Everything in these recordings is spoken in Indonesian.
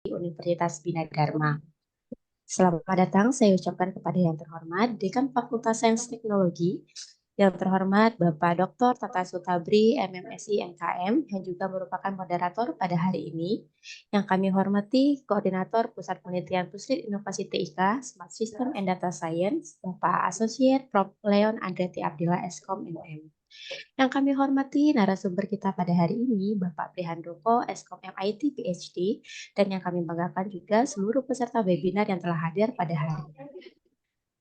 Universitas Bina Dharma. Selamat datang saya ucapkan kepada yang terhormat Dekan Fakultas Sains Teknologi, yang terhormat Bapak Dr. Tata Sutabri, MMSI MKM, yang juga merupakan moderator pada hari ini. Yang kami hormati Koordinator Pusat Penelitian Puslit Inovasi TIK, Smart System and Data Science, Bapak Associate Prof. Leon Andretti Abdillah Eskom MM. Yang kami hormati narasumber kita pada hari ini, Bapak Prihandoko, Eskom MIT PhD, dan yang kami banggakan juga seluruh peserta webinar yang telah hadir pada hari ini.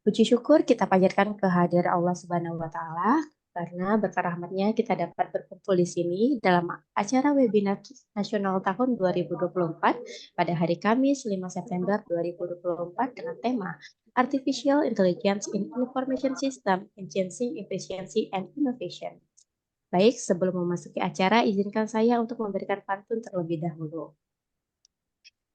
Puji syukur kita panjatkan kehadiran Allah Subhanahu wa Ta'ala, karena berkat rahmatnya kita dapat berkumpul di sini dalam acara webinar nasional tahun 2024 pada hari Kamis 5 September 2024 dengan tema Artificial Intelligence in Information System, Enhancing Efficiency and Innovation. Baik, sebelum memasuki acara, izinkan saya untuk memberikan pantun terlebih dahulu.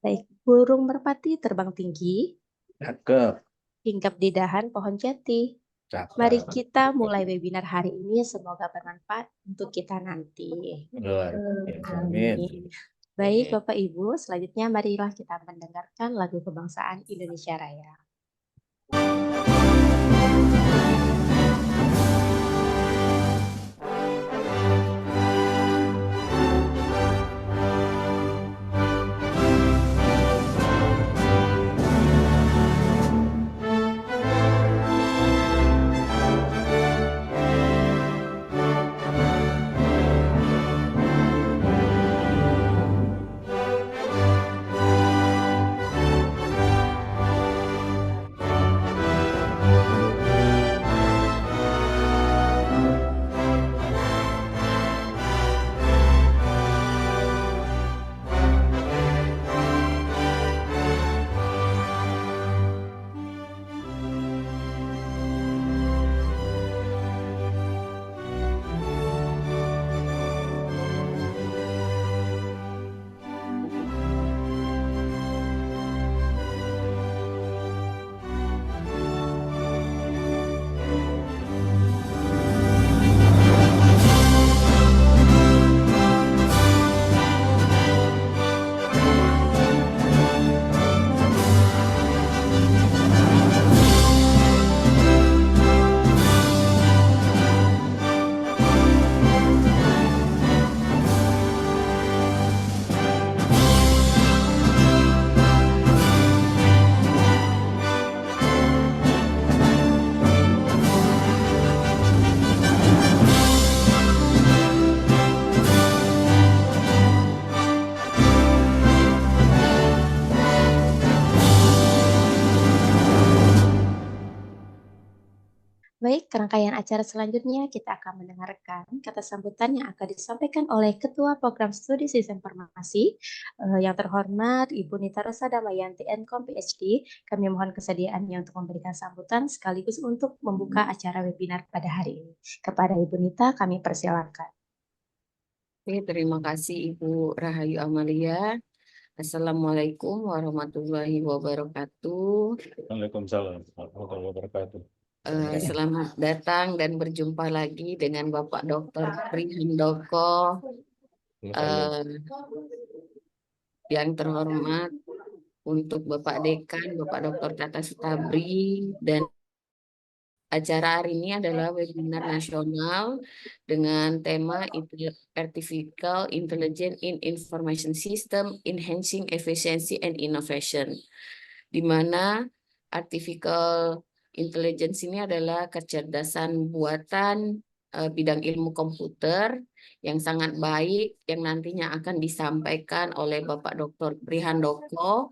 Baik, burung merpati terbang tinggi, Cakep, hinggap di dahan pohon jati. cakep. Mari kita mulai webinar hari ini, semoga bermanfaat untuk kita nanti. Luar biasa. Amin. Amin. Baik, Bapak Ibu, selanjutnya marilah kita mendengarkan lagu kebangsaan Indonesia Raya. Baik, rangkaian acara selanjutnya kita akan mendengarkan kata sambutan yang akan disampaikan oleh Ketua Program Studi Sistem Informasi yang terhormat Ibu Nita Rosa Damayanti Enkom PhD. Kami mohon kesediaannya untuk memberikan sambutan sekaligus untuk membuka acara webinar pada hari ini. Kepada Ibu Nita kami persilakan. Oke, terima kasih Ibu Rahayu Amalia. Assalamualaikum warahmatullahi wabarakatuh. Waalaikumsalam warahmatullahi wabarakatuh. Selamat datang dan berjumpa lagi dengan Bapak Dr. Prihandoko, yang terhormat untuk Bapak Dekan, Bapak Dr. Tata Sutabri, dan acara hari ini adalah webinar nasional dengan tema Artificial Intelligence in Information System, Enhancing Efficiency and Innovation, di mana artificial intelligence ini adalah kecerdasan buatan bidang ilmu komputer yang sangat baik yang nantinya akan disampaikan oleh Bapak Dr. Prihandoko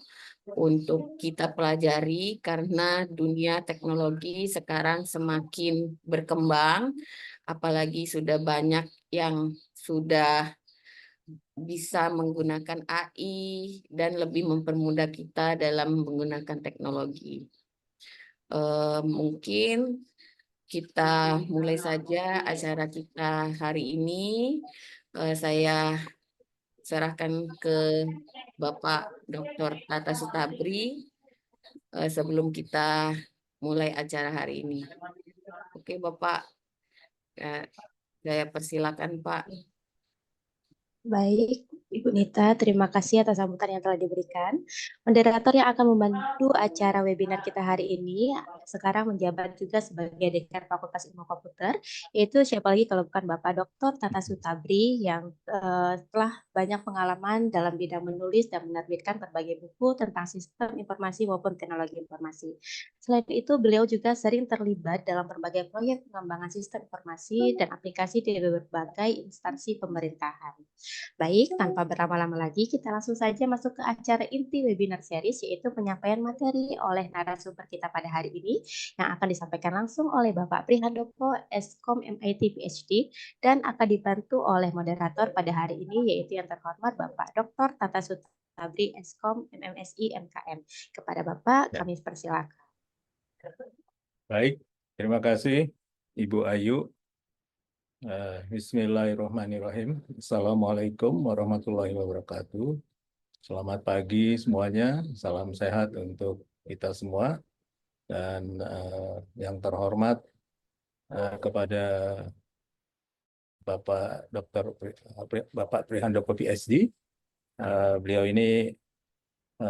untuk kita pelajari karena dunia teknologi sekarang semakin berkembang, apalagi sudah banyak yang sudah bisa menggunakan AI dan lebih mempermudah kita dalam menggunakan teknologi. Mungkin kita mulai saja acara kita hari ini. Saya serahkan ke Bapak Dr. Tata Sutabri sebelum kita mulai acara hari ini. Oke, Bapak, saya persilakan, Pak. Baik, Ibu Nita, terima kasih atas sambutan yang telah diberikan. Moderator yang akan membantu acara webinar kita hari ini sekarang menjabat juga sebagai Dekan Fakultas Ilmu Komputer, yaitu siapa lagi kalau bukan Bapak Dr. Tata Sutabri yang telah banyak pengalaman dalam bidang menulis dan menerbitkan berbagai buku tentang sistem informasi maupun teknologi informasi. Selain itu, beliau juga sering terlibat dalam berbagai proyek pengembangan sistem informasi dan aplikasi di berbagai instansi pemerintahan. Baik, tanpa berlama-lama lagi, kita langsung saja masuk ke acara inti webinar series, yaitu penyampaian materi oleh narasumber kita pada hari ini, yang akan disampaikan langsung oleh Bapak Prihandoko, Eskom MIT PhD, dan akan dibantu oleh moderator pada hari ini, yaitu yang terhormat Bapak Dr. Tata Sutabri, Eskom MMSI MKM. Kepada Bapak, Ya. kami persilakan. Baik, terima kasih Ibu Ayu. Bismillahirrahmanirrahim. Assalamualaikum warahmatullahi wabarakatuh. Selamat pagi semuanya. Salam sehat untuk kita semua. Dan yang terhormat kepada Bapak Dr. Bapak Prihandoko PhD. Beliau ini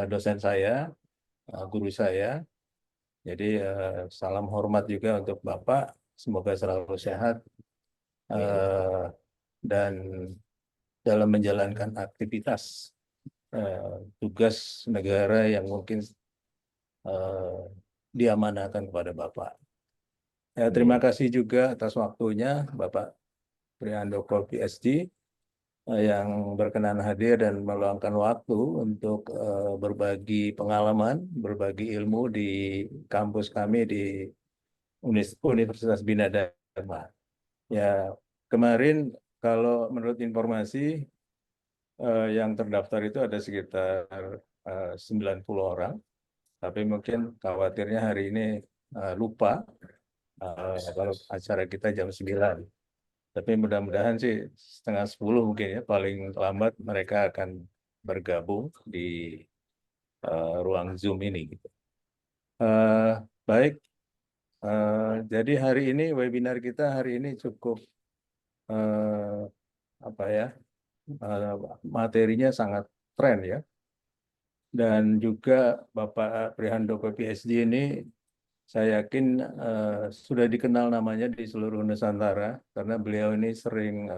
dosen saya, guru saya. Jadi salam hormat juga untuk Bapak. Semoga selalu sehat dan dalam menjalankan aktivitas tugas negara yang mungkin diamanahkan kepada Bapak. Terima kasih juga atas waktunya Bapak Prihandoko PhD yang berkenan hadir dan meluangkan waktu untuk berbagi pengalaman, berbagi ilmu di kampus kami di Universitas Bina Dharma. Ya, kemarin kalau menurut informasi yang terdaftar itu ada sekitar 90 orang, tapi mungkin khawatirnya hari ini lupa kalau acara kita jam 9. Tapi mudah-mudahan sih setengah 10 mungkin ya, paling lambat mereka akan bergabung di ruang Zoom ini. Gitu. Baik, jadi hari ini webinar kita hari ini cukup apa ya, materinya sangat keren ya. Dan juga Bapak Prihandoko PhD ini saya yakin sudah dikenal namanya di seluruh Nusantara karena beliau ini sering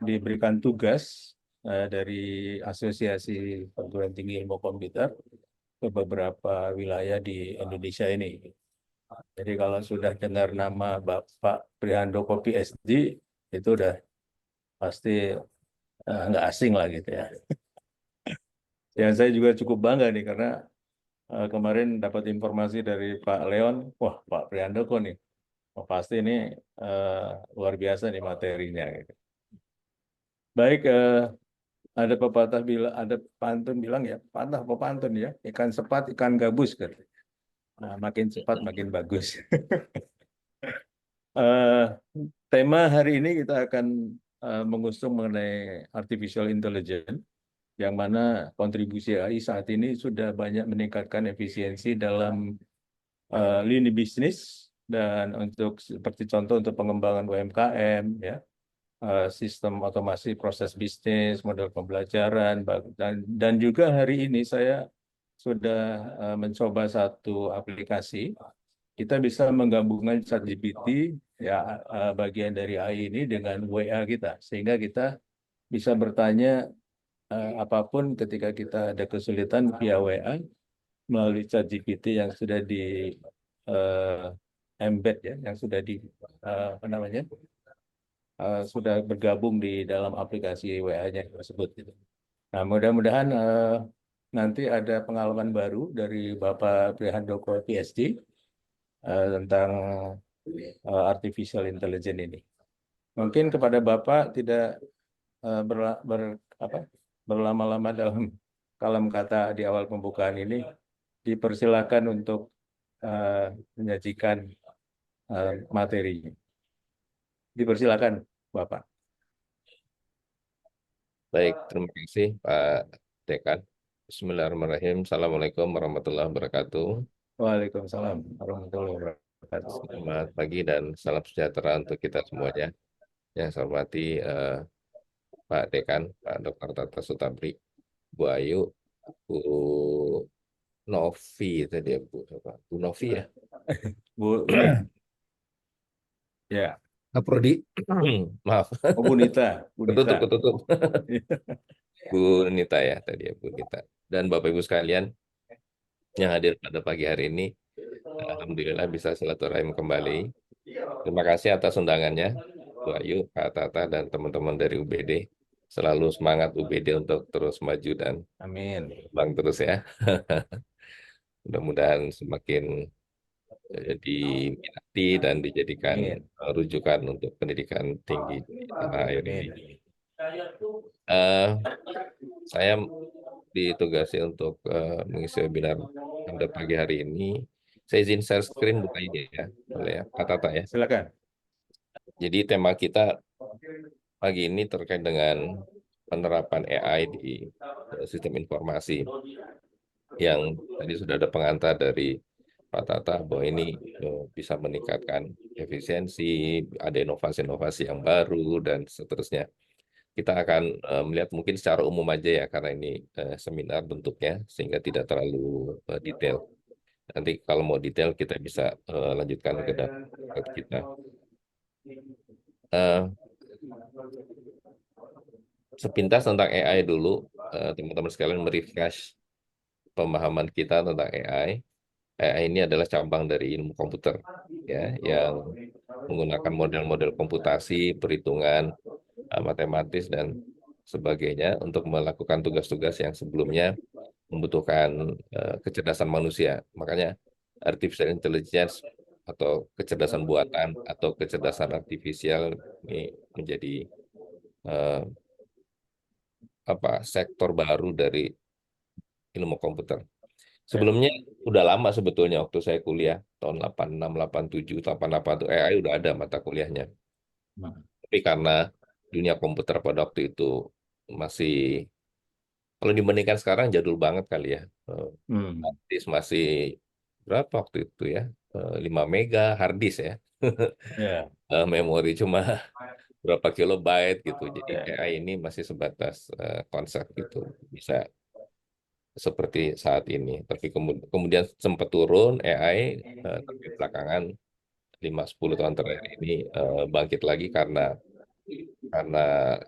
diberikan tugas dari Asosiasi Perguruan Tinggi Ilmu Komputer ke beberapa wilayah di Indonesia ini. Jadi kalau sudah dengar nama Bapak Prihandoko PhD itu udah pasti nggak asing lah gitu ya. Yang saya juga cukup bangga nih karena kemarin dapat informasi dari Pak Leon, wah Pak Prihandoko nih, pasti ini luar biasa nih materinya. Gitu. Baik, ada pepatah bilang, ada pantun bilang ya, patah apa pantun ya, ikan sepat, ikan gabus kan. Nah, makin cepat makin bagus. Tema hari ini kita akan mengusung mengenai artificial intelligence, yang mana kontribusi AI saat ini sudah banyak meningkatkan efisiensi dalam lini bisnis dan untuk seperti contoh untuk pengembangan UMKM, ya, sistem otomasi proses bisnis, model pembelajaran, dan juga hari ini saya sudah mencoba satu aplikasi. Kita bisa menggabungkan ChatGPT ya bagian dari AI ini dengan WA kita, sehingga kita bisa bertanya apapun ketika kita ada kesulitan via WA melalui ChatGPT yang sudah di embed ya, yang sudah di apa namanya sudah bergabung di dalam aplikasi WA-nya tersebut. Gitu. Nah, mudah-mudahan nanti ada pengalaman baru dari Bapak Prihandoko PhD tentang artificial intelligence ini. Mungkin kepada Bapak tidak berlama-lama dalam kalam kata di awal pembukaan ini, dipersilakan untuk menyajikan materinya. Dipersilakan, Bapak. Baik, terima kasih Pak Dekan. Bismillahirrahmanirrahim. Assalamualaikum warahmatullahi wabarakatuh. Waalaikumsalam warahmatullahi wabarakatuh. Selamat pagi dan salam sejahtera untuk kita semuanya. Yang saya hormati Pak Dekan, Pak Dr. Tata Sutabri, Bu Ayu, Bu Novi tadi ya, Bu Novi ya. Bu ini ya, Prodi, maaf, Bu Nita, Bu Nita. ketutup. Bu Nita ya tadi ya, Bu Nita. Dan Bapak Ibu sekalian yang hadir pada pagi hari ini, alhamdulillah bisa silaturahim kembali. Terima kasih atas undangannya, Bu Ayu, Pak Tata, dan teman-teman dari UBD. Selalu semangat UBD untuk terus maju dan Amin. bang terus ya. Mudah-mudahan semakin diminati dan dijadikan Amin. rujukan untuk pendidikan tinggi di tanah air ini. Amin. Saya ditugasi untuk mengisi webinar pada pagi hari ini. Saya izin share screen buka ini ya, boleh ya, Pak Tata ya. Silakan. Jadi tema kita pagi ini terkait dengan penerapan AI di sistem informasi yang tadi sudah ada pengantar dari Pak Tata bahwa ini bisa meningkatkan efisiensi, ada inovasi-inovasi yang baru dan seterusnya. Kita akan melihat mungkin secara umum aja ya karena ini seminar bentuknya sehingga tidak terlalu detail. Nanti kalau mau detail kita bisa lanjutkan ke dalam kita. Sepintas tentang AI dulu, teman-teman sekalian merefresh pemahaman kita tentang AI. AI ini adalah cabang dari ilmu komputer, ya, yang menggunakan model-model komputasi, perhitungan, matematis dan sebagainya untuk melakukan tugas-tugas yang sebelumnya membutuhkan kecerdasan manusia. Makanya artificial intelligence atau kecerdasan buatan atau kecerdasan artifisial ini menjadi sektor baru dari ilmu komputer. Sebelumnya udah lama sebetulnya waktu saya kuliah tahun 86, 87, 88 itu AI udah ada mata kuliahnya. Tapi karena dunia komputer pada waktu itu masih, kalau dibandingkan sekarang jadul banget kali ya. Hard disk masih berapa waktu itu ya? 5 mega hard disk ya. Ya. Memori cuma berapa kilobyte gitu. Jadi AI ini masih sebatas konsep gitu. Bisa seperti saat ini. Tapi kemudian sempat turun AI, tapi belakangan 5-10 tahun terakhir ini bangkit lagi karena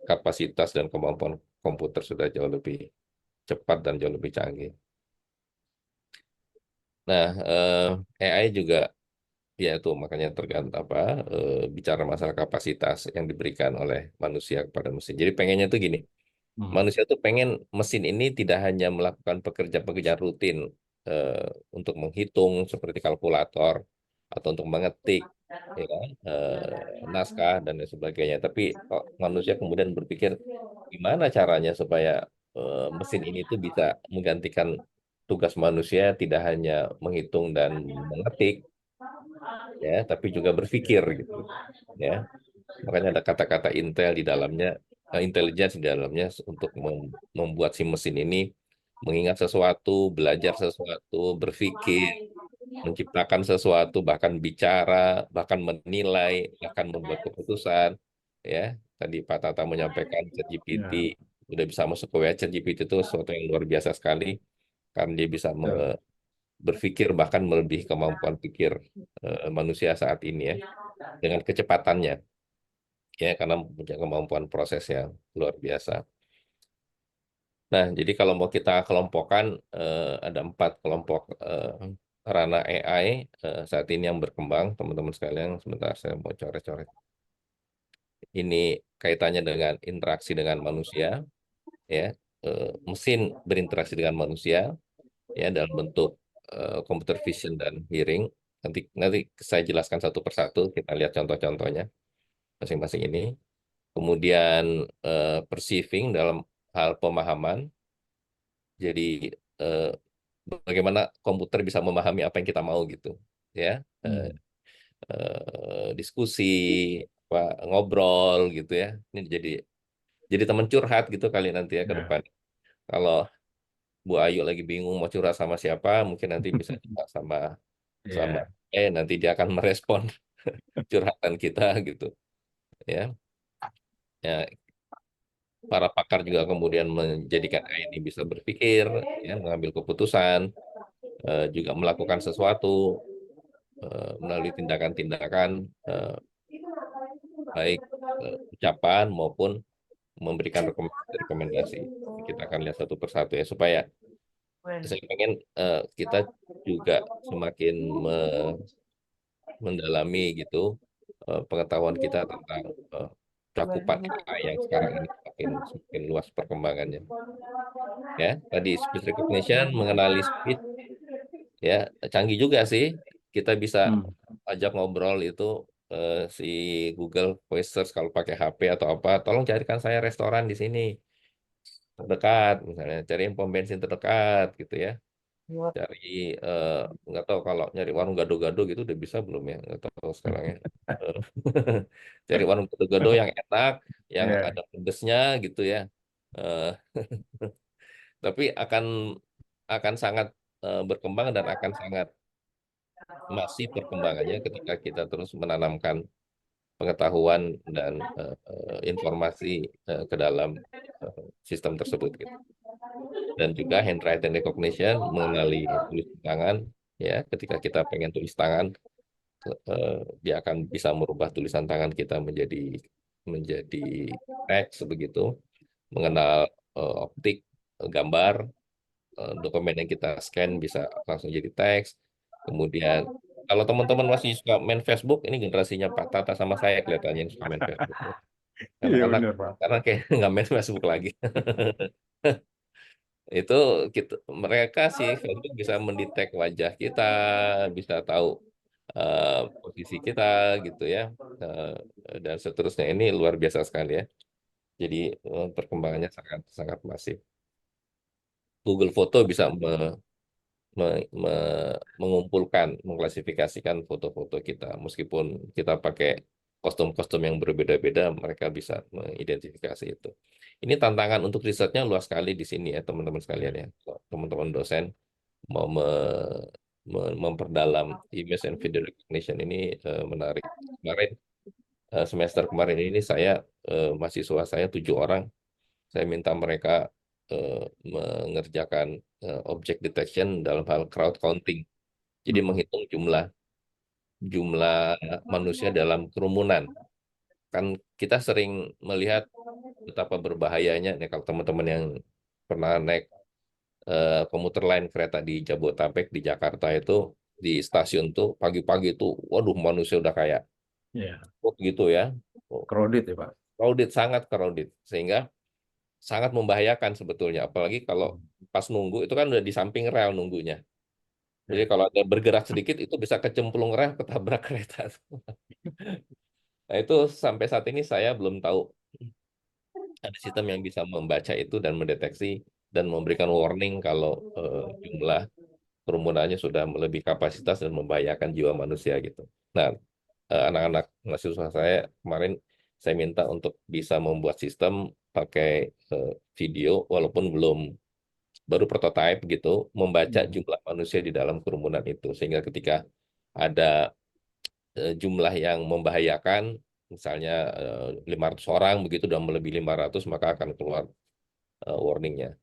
kapasitas dan kemampuan komputer sudah jauh lebih cepat dan jauh lebih canggih. Nah, AI juga ya itu makanya tergantung bicara masalah kapasitas yang diberikan oleh manusia kepada mesin. Jadi pengennya tuh gini, manusia tuh pengen mesin ini tidak hanya melakukan pekerjaan-pekerjaan rutin untuk menghitung seperti kalkulator atau untuk mengetik ya kan, naskah dan lain sebagainya, tapi manusia kemudian berpikir gimana caranya supaya mesin ini tuh bisa menggantikan tugas manusia tidak hanya menghitung dan mengetik ya, tapi juga berpikir gitu ya. Makanya ada kata-kata intel di dalamnya, intelligence di dalamnya untuk membuat si mesin ini mengingat sesuatu, belajar sesuatu, berpikir, menciptakan sesuatu, bahkan bicara, bahkan menilai, bahkan membuat keputusan. Ya, tadi Pak Tata menyampaikan ChatGPT udah bisa masuk ke WA. ChatGPT itu sesuatu yang luar biasa sekali karena dia bisa berpikir bahkan melebihi kemampuan pikir manusia saat ini ya dengan kecepatannya ya karena punya kemampuan proses yang luar biasa. Nah, jadi kalau mau kita kelompokkan ada 4 kelompok ranah AI saat ini yang berkembang, teman-teman sekalian. Sebentar saya mau coret-coret. Ini kaitannya dengan interaksi dengan manusia, ya, mesin berinteraksi dengan manusia, ya dalam bentuk computer vision dan hearing. Nanti saya jelaskan satu persatu. Kita lihat contoh-contohnya masing-masing ini. Kemudian perceiving dalam hal pemahaman. Jadi bagaimana komputer bisa memahami apa yang kita mau gitu, ya. Diskusi, ngobrol gitu ya. Ini jadi teman curhat gitu kali nanti ya ke depan. Kalau Bu Ayu lagi bingung mau curhat sama siapa, mungkin nanti bisa curhat sama nanti dia akan merespon curhatan kita gitu, ya. Ya, para pakar juga kemudian menjadikan AI ini bisa berpikir, ya, mengambil keputusan, juga melakukan sesuatu melalui tindakan-tindakan baik ucapan maupun memberikan rekomendasi. Kita akan lihat satu persatu ya supaya saya pengen kita juga semakin mendalami gitu pengetahuan kita tentang cakupan AI yang sekarang ini semakin luas perkembangannya. Ya, tadi speech recognition, mengenali speech, ya canggih juga sih. Kita bisa ajak ngobrol itu si Google Voice Search kalau pakai HP atau apa, tolong carikan saya restoran di sini terdekat, misalnya cariin pom bensin terdekat gitu ya. Cari nggak tahu kalau nyari warung gado-gado gitu udah bisa belum ya, nggak tahu sekarang ya. Eh, cari warung gado-gado yang enak, yang Ya. ada pedesnya gitu ya. Eh, tapi akan sangat berkembang dan akan sangat masif perkembangannya ketika kita terus menanamkan pengetahuan dan informasi ke dalam sistem tersebut gitu. Dan juga handwriting recognition, mengenali tulis tangan, ya ketika kita pengen tulis tangan dia akan bisa merubah tulisan tangan kita menjadi teks begitu, mengenal optik gambar, dokumen yang kita scan bisa langsung jadi teks. Kemudian kalau teman-teman masih suka main Facebook, ini generasinya Pak Tata sama saya kelihatannya yang suka main Facebook. Iya Anak-anak benar Pak. karena kayak nggak main Facebook lagi. Itu mereka sih Facebook bisa mendetek wajah kita, bisa tahu posisi kita gitu ya, eh, dan seterusnya. Ini luar biasa sekali ya. Jadi perkembangannya sangat sangat masif. Google Foto bisa mengumpulkan, mengklasifikasikan foto-foto kita. Meskipun kita pakai kostum-kostum yang berbeda-beda, mereka bisa mengidentifikasi itu. Ini tantangan untuk risetnya luas sekali di sini ya, teman-teman sekalian ya. Teman-teman dosen mau memperdalam image and video recognition ini menarik. Kemarin semester kemarin ini mahasiswa saya 7 orang, saya minta mereka mengerjakan object detection dalam hal crowd counting. Jadi menghitung jumlah jumlah manusia dalam kerumunan. Kan kita sering melihat betapa berbahayanya nih kalau teman-teman yang pernah naik komuter lain kereta di Jabodetabek di Jakarta itu di stasiun tuh pagi-pagi itu, waduh manusia udah kayak Iya. gitu ya. Crowded ya Pak. Crowded, sangat crowded. Sehingga sangat membahayakan sebetulnya. Apalagi kalau pas nunggu itu kan udah di samping rel nunggunya. Jadi Ya. kalau ada bergerak sedikit itu bisa kecemplung rel ketabrak kereta. Nah itu sampai saat ini saya belum tahu ada sistem yang bisa membaca itu dan mendeteksi dan memberikan warning kalau jumlah kerumunannya sudah melebihi kapasitas dan membahayakan jiwa manusia gitu. Nah, anak-anak mahasiswa saya kemarin saya minta untuk bisa membuat sistem pakai video walaupun baru prototipe gitu, membaca jumlah manusia di dalam kerumunan itu sehingga ketika ada jumlah yang membahayakan, misalnya 500 orang begitu dan melebihi 500 maka akan keluar warningnya.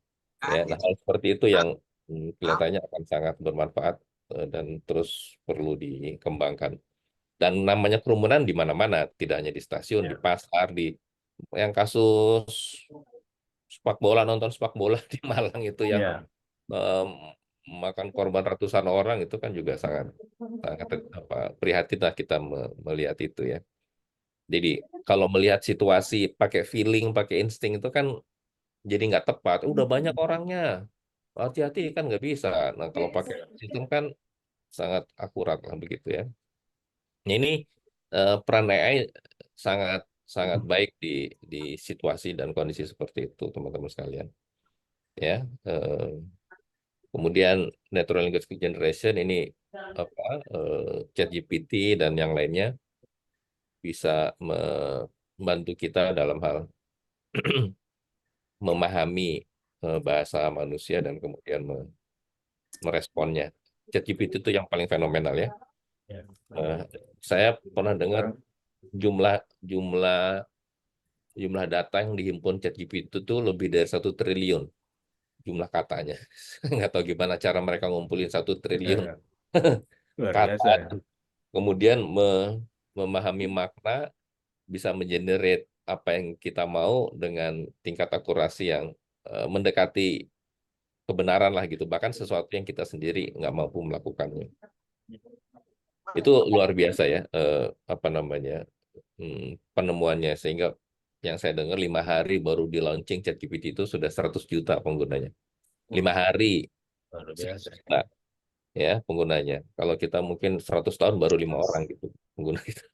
Ya, nah hal seperti itu yang kelihatannya akan sangat bermanfaat dan terus perlu dikembangkan. Dan namanya kerumunan di mana-mana, tidak hanya di stasiun, di pasar, di yang kasus nonton sepak bola di Malang itu yang Iya. makan korban ratusan orang itu kan juga sangat sangat prihatin lah kita melihat itu ya. Jadi kalau melihat situasi pakai feeling, pakai insting itu kan jadi nggak tepat. Udah banyak orangnya, hati-hati kan nggak bisa. Nah kalau pakai sistem kan sangat akurat lah begitu ya. Nah, ini peran AI sangat sangat baik di situasi dan kondisi seperti itu teman-teman sekalian. Ya, kemudian natural language generation ini apa ChatGPT dan yang lainnya bisa membantu kita dalam hal memahami bahasa manusia dan kemudian meresponnya. ChatGPT itu yang paling fenomenal ya. Ya. Saya pernah dengar jumlah jumlah jumlah data yang dihimpun ChatGPT itu lebih dari 1 triliun jumlah katanya. Nggak tahu gimana cara mereka ngumpulin 1 triliun Ya, luar kata, biasa ya. kemudian memahami makna, bisa mengenerate apa yang kita mau dengan tingkat akurasi yang mendekati kebenaran lah gitu. Bahkan sesuatu yang kita sendiri nggak mampu melakukannya. Itu luar biasa ya, apa namanya, penemuannya. Sehingga yang saya dengar 5 hari baru di launching ChatGPT itu sudah 100 juta penggunanya. 5 hari Luar 100 biasa. juta ya penggunanya. Kalau kita mungkin 100 tahun baru 5 orang gitu pengguna itu.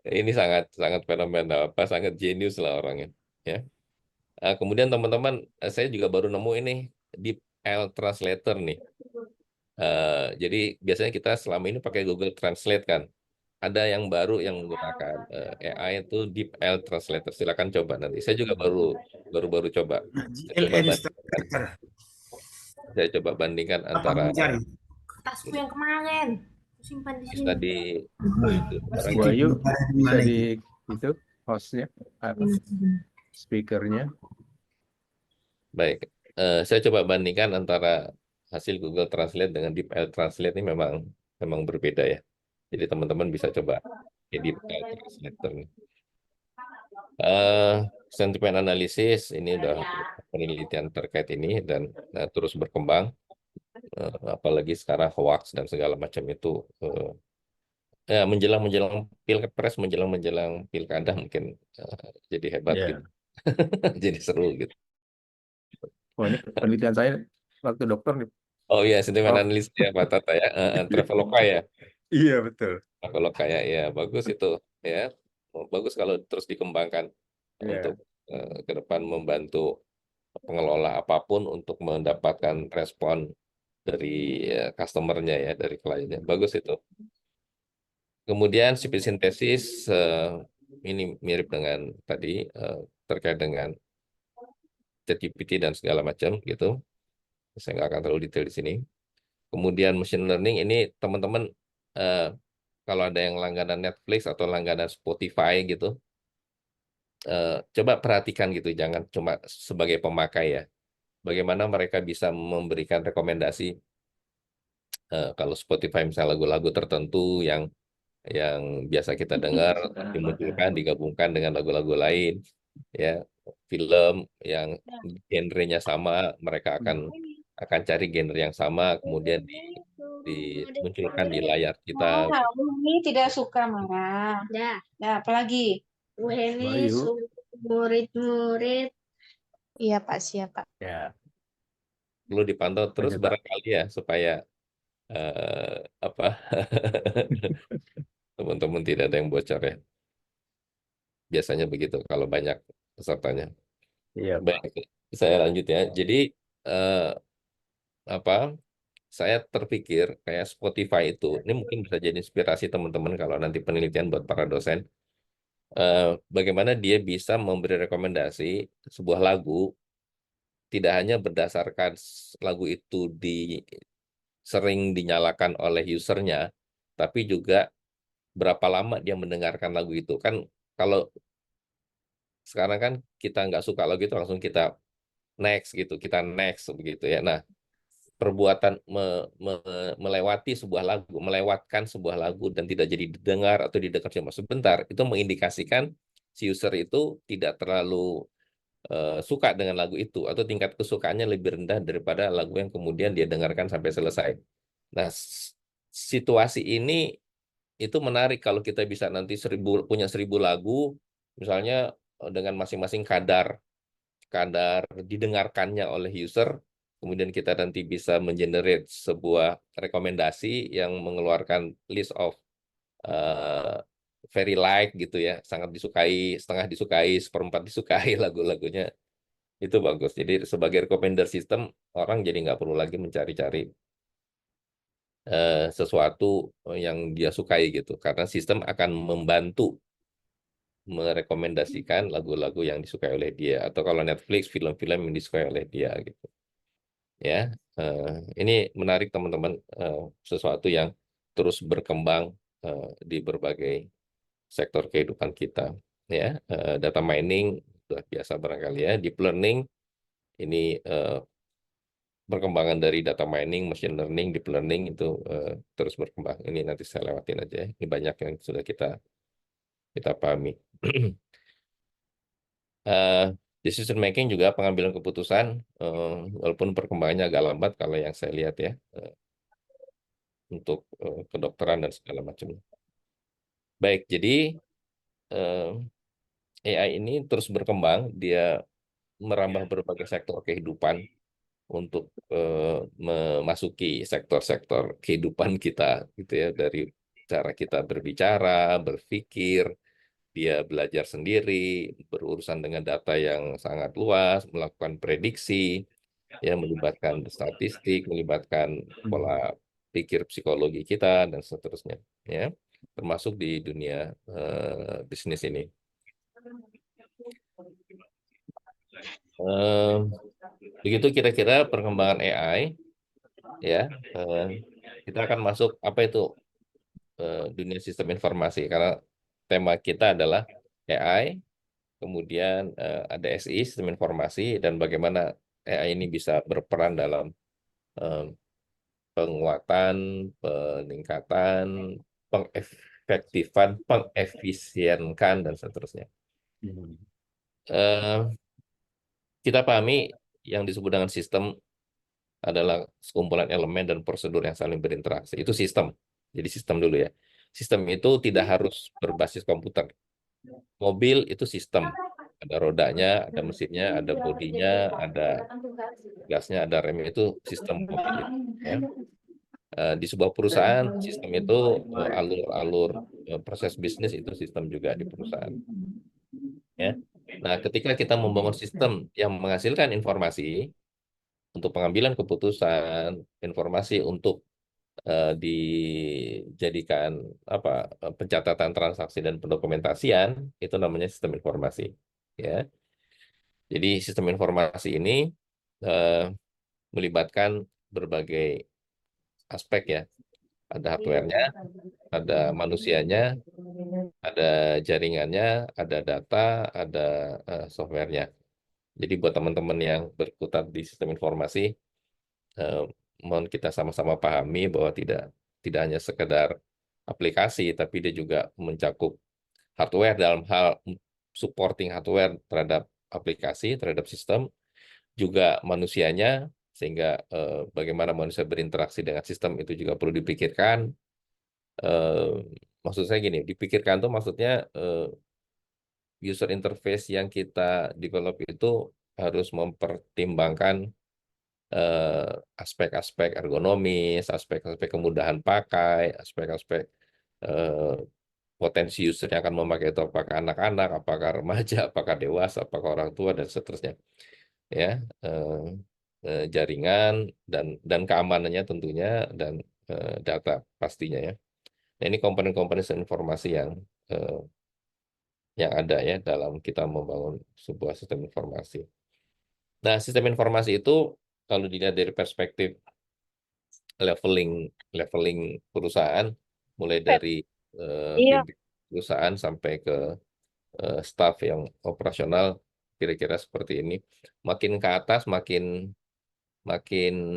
Ini sangat sangat fenomenal, apa sangat jenius lah orangnya. Ya. Kemudian teman-teman, saya juga baru nemu ini DeepL Translator nih. Jadi biasanya kita selama ini pakai Google Translate kan. Ada yang baru yang menggunakan AI itu DeepL Translator. Silakan coba nanti. Saya juga baru coba. Saya coba LL bandingkan. Saya coba bandingkan apa antara mencari kertasku yang kemarin aku simpan di sini. tadi itu sekarang Bu Ayu bisa Mana di itu hostnya apa speakernya. baik. Saya coba bandingkan antara hasil Google Translate dengan DeepL Translate ini memang berbeda ya. Jadi teman-teman bisa coba DeepL Translator nih. Sentimen analisis ini udah penelitian terkait ini dan terus berkembang. Apalagi sekarang hoax dan segala macam itu ya menjelang pilpres, menjelang pilkada mungkin jadi hebat Ya. gitu. Jadi seru gitu. Oh, ini penelitian saya waktu dokter nih. Oh iya, sentimen Oh, analis ya Pak Tata ya. Traveloka ya. iya betul. Traveloka ya bagus itu ya. Bagus kalau terus dikembangkan untuk Iya. ke depan membantu pengelola apapun untuk mendapatkan respon dari customernya ya, dari kliennya. Bagus itu. Kemudian CP sintesis ini mirip dengan tadi terkait dengan ChatGPT dan segala macam gitu. Saya nggak akan terlalu detail di sini. Kemudian machine learning ini teman-teman kalau ada yang langganan Netflix atau langganan Spotify gitu, coba perhatikan gitu, jangan cuma sebagai pemakai ya. Bagaimana mereka bisa memberikan rekomendasi kalau Spotify misalnya lagu-lagu tertentu yang biasa kita dengar dimunculkan digabungkan dengan lagu-lagu lain ya, film yang genrenya sama mereka akan cari genre yang sama kemudian dimunculkan di layar kita. Kamu ini tidak suka marah. Dah, apalagi? Bu Ayu. Murid-murid. Iya Pak, siap Pak. Ya. Perlu dipantau terus Banyak, Pak. barangkali ya supaya apa teman-teman tidak ada yang bocor ya. Biasanya begitu kalau banyak pesertanya. Iya, Pak. Baik, saya lanjut ya. Jadi apa? Saya terpikir kayak Spotify itu, ini mungkin bisa jadi inspirasi teman-teman kalau nanti penelitian buat para dosen. Bagaimana dia bisa memberi rekomendasi sebuah lagu tidak hanya berdasarkan lagu itu sering dinyalakan oleh usernya, tapi juga berapa lama dia mendengarkan lagu itu. Kan kalau sekarang kan kita nggak suka lagu itu langsung kita next gitu, kita next begitu ya. Nah, perbuatan melewati sebuah lagu, melewatkan sebuah lagu dan tidak jadi didengar atau didengar cuma sebentar, itu mengindikasikan si user itu tidak terlalu suka dengan lagu itu atau tingkat kesukaannya lebih rendah daripada lagu yang kemudian dia dengarkan sampai selesai. Nah, situasi ini itu menarik kalau kita bisa nanti punya 1.000 lagu, misalnya dengan masing-masing kadar didengarkannya oleh user, kemudian kita nanti bisa mengenerate sebuah rekomendasi yang mengeluarkan list of very like gitu ya, sangat disukai, setengah disukai, seperempat disukai lagu-lagunya. Itu bagus. Jadi sebagai recommender system, orang jadi nggak perlu lagi mencari-cari sesuatu yang dia sukai gitu, karena sistem akan membantu merekomendasikan lagu-lagu yang disukai oleh dia, atau kalau Netflix film-film yang disukai oleh dia gitu. Ya, ini menarik teman-teman, sesuatu yang terus berkembang di berbagai sektor kehidupan kita. Ya, data mining sudah biasa barangkali ya. Deep learning ini perkembangan dari data mining, machine learning, deep learning itu terus berkembang. Ini nanti saya lewatin aja. Ini banyak yang sudah kita pahami. Decision making juga pengambilan keputusan, walaupun perkembangannya agak lambat kalau yang saya lihat ya, untuk kedokteran dan segala macam. Baik, jadi AI ini terus berkembang, dia merambah berbagai sektor kehidupan untuk memasuki sektor-sektor kehidupan kita, gitu ya, dari cara kita berbicara, berpikir, dia belajar sendiri, berurusan dengan data yang sangat luas, melakukan prediksi, ya, melibatkan statistik, melibatkan pola pikir psikologi kita dan seterusnya, ya, termasuk di dunia bisnis ini. Begitu kira-kira perkembangan AI, ya. Kita akan masuk apa itu dunia sistem informasi, karena tema kita adalah AI, kemudian ada SI, sistem informasi, dan bagaimana AI ini bisa berperan dalam penguatan, peningkatan, pengefektifan, pengefisienkan, dan seterusnya. Kita pahami yang disebut dengan sistem adalah sekumpulan elemen dan prosedur yang saling berinteraksi. Itu sistem. Jadi sistem dulu ya. Sistem itu tidak harus berbasis komputer. Mobil itu sistem. Ada rodanya, ada mesinnya, ada bodinya, ada gasnya, ada remnya, itu sistem mobil. Ya. Di sebuah perusahaan, sistem itu alur-alur proses bisnis itu sistem juga di perusahaan. Ya. Nah, ketika kita membangun sistem yang menghasilkan informasi untuk pengambilan keputusan, informasi untuk dijadikan pencatatan transaksi dan pendokumentasian, itu namanya sistem informasi. Ya, jadi sistem informasi ini melibatkan berbagai aspek ya. Ada hardware-nya, ada manusianya, ada jaringannya, ada data, ada software-nya. Jadi buat teman-teman yang berkutat di sistem informasi, mohon kita sama-sama pahami bahwa tidak hanya sekedar aplikasi, tapi dia juga mencakup hardware dalam hal supporting hardware terhadap aplikasi, terhadap sistem, juga manusianya, sehingga bagaimana manusia berinteraksi dengan sistem itu juga perlu dipikirkan. Maksud saya gini, dipikirkan tuh maksudnya user interface yang kita develop itu harus mempertimbangkan aspek-aspek ergonomis, aspek-aspek kemudahan pakai, aspek-aspek potensi user yang akan memakai itu apakah anak-anak, apakah remaja, apakah dewasa, apakah orang tua, dan seterusnya. Ya, jaringan dan keamanannya tentunya, dan data pastinya ya. Nah, ini komponen-komponen informasi yang ada ya dalam kita membangun sebuah sistem informasi. Nah, sistem informasi itu kalau dilihat dari perspektif leveling perusahaan, mulai dari pimpinan perusahaan sampai ke staff yang operasional, kira-kira seperti ini. Makin ke atas, makin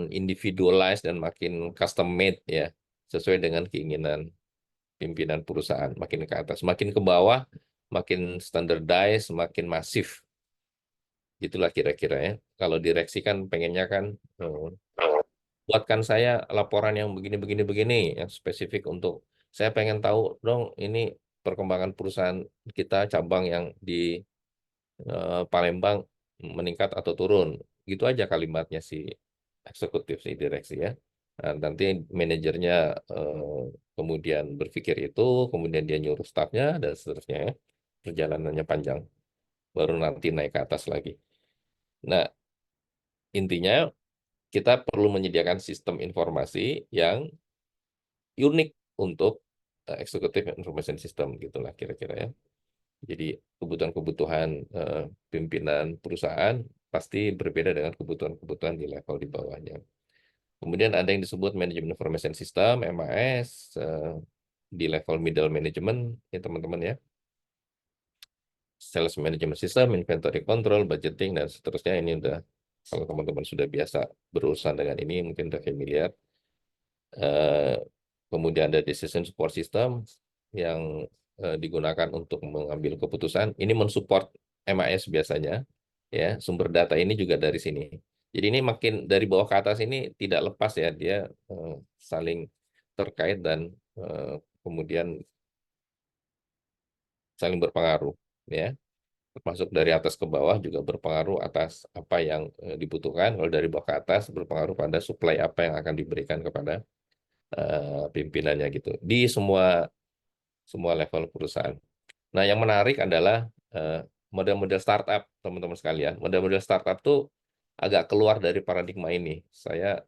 individualized dan makin custom made ya, sesuai dengan keinginan pimpinan perusahaan. Makin ke atas, makin ke bawah, makin standardized, makin masif. Itulah kira-kira ya. Kalau direksi kan pengennya kan buatkan saya laporan yang begini, yang spesifik untuk saya pengen tahu dong ini perkembangan perusahaan kita cabang yang di Palembang meningkat atau turun. Gitu aja kalimatnya si eksekutif, si direksi ya. Nah, nanti manajernya kemudian berpikir itu, kemudian dia nyuruh stafnya dan seterusnya ya. Perjalanannya panjang. Baru nanti naik ke atas lagi. Nah, intinya kita perlu menyediakan sistem informasi yang unik untuk executive information system, gitulah kira-kira ya. Jadi kebutuhan-kebutuhan pimpinan perusahaan pasti berbeda dengan kebutuhan-kebutuhan di level di bawahnya. Kemudian ada yang disebut manajemen information system (MAS). di level middle management ya teman-teman ya. Sales management system, inventory control, budgeting dan seterusnya ini udah kalau teman-teman sudah biasa berurusan dengan ini mungkin udah familiar. Kemudian ada decision support system yang digunakan untuk mengambil keputusan. Ini mensupport MAS biasanya, ya sumber data ini juga dari sini. Jadi ini makin dari bawah ke atas ini tidak lepas ya, dia saling terkait dan kemudian saling berpengaruh, ya. Termasuk dari atas ke bawah juga berpengaruh atas apa yang dibutuhkan. Kalau dari bawah ke atas berpengaruh pada supply apa yang akan diberikan kepada pimpinannya gitu di semua level perusahaan. Nah, yang menarik adalah model-model startup, teman-teman sekalian. Model-model startup tuh agak keluar dari paradigma ini. Saya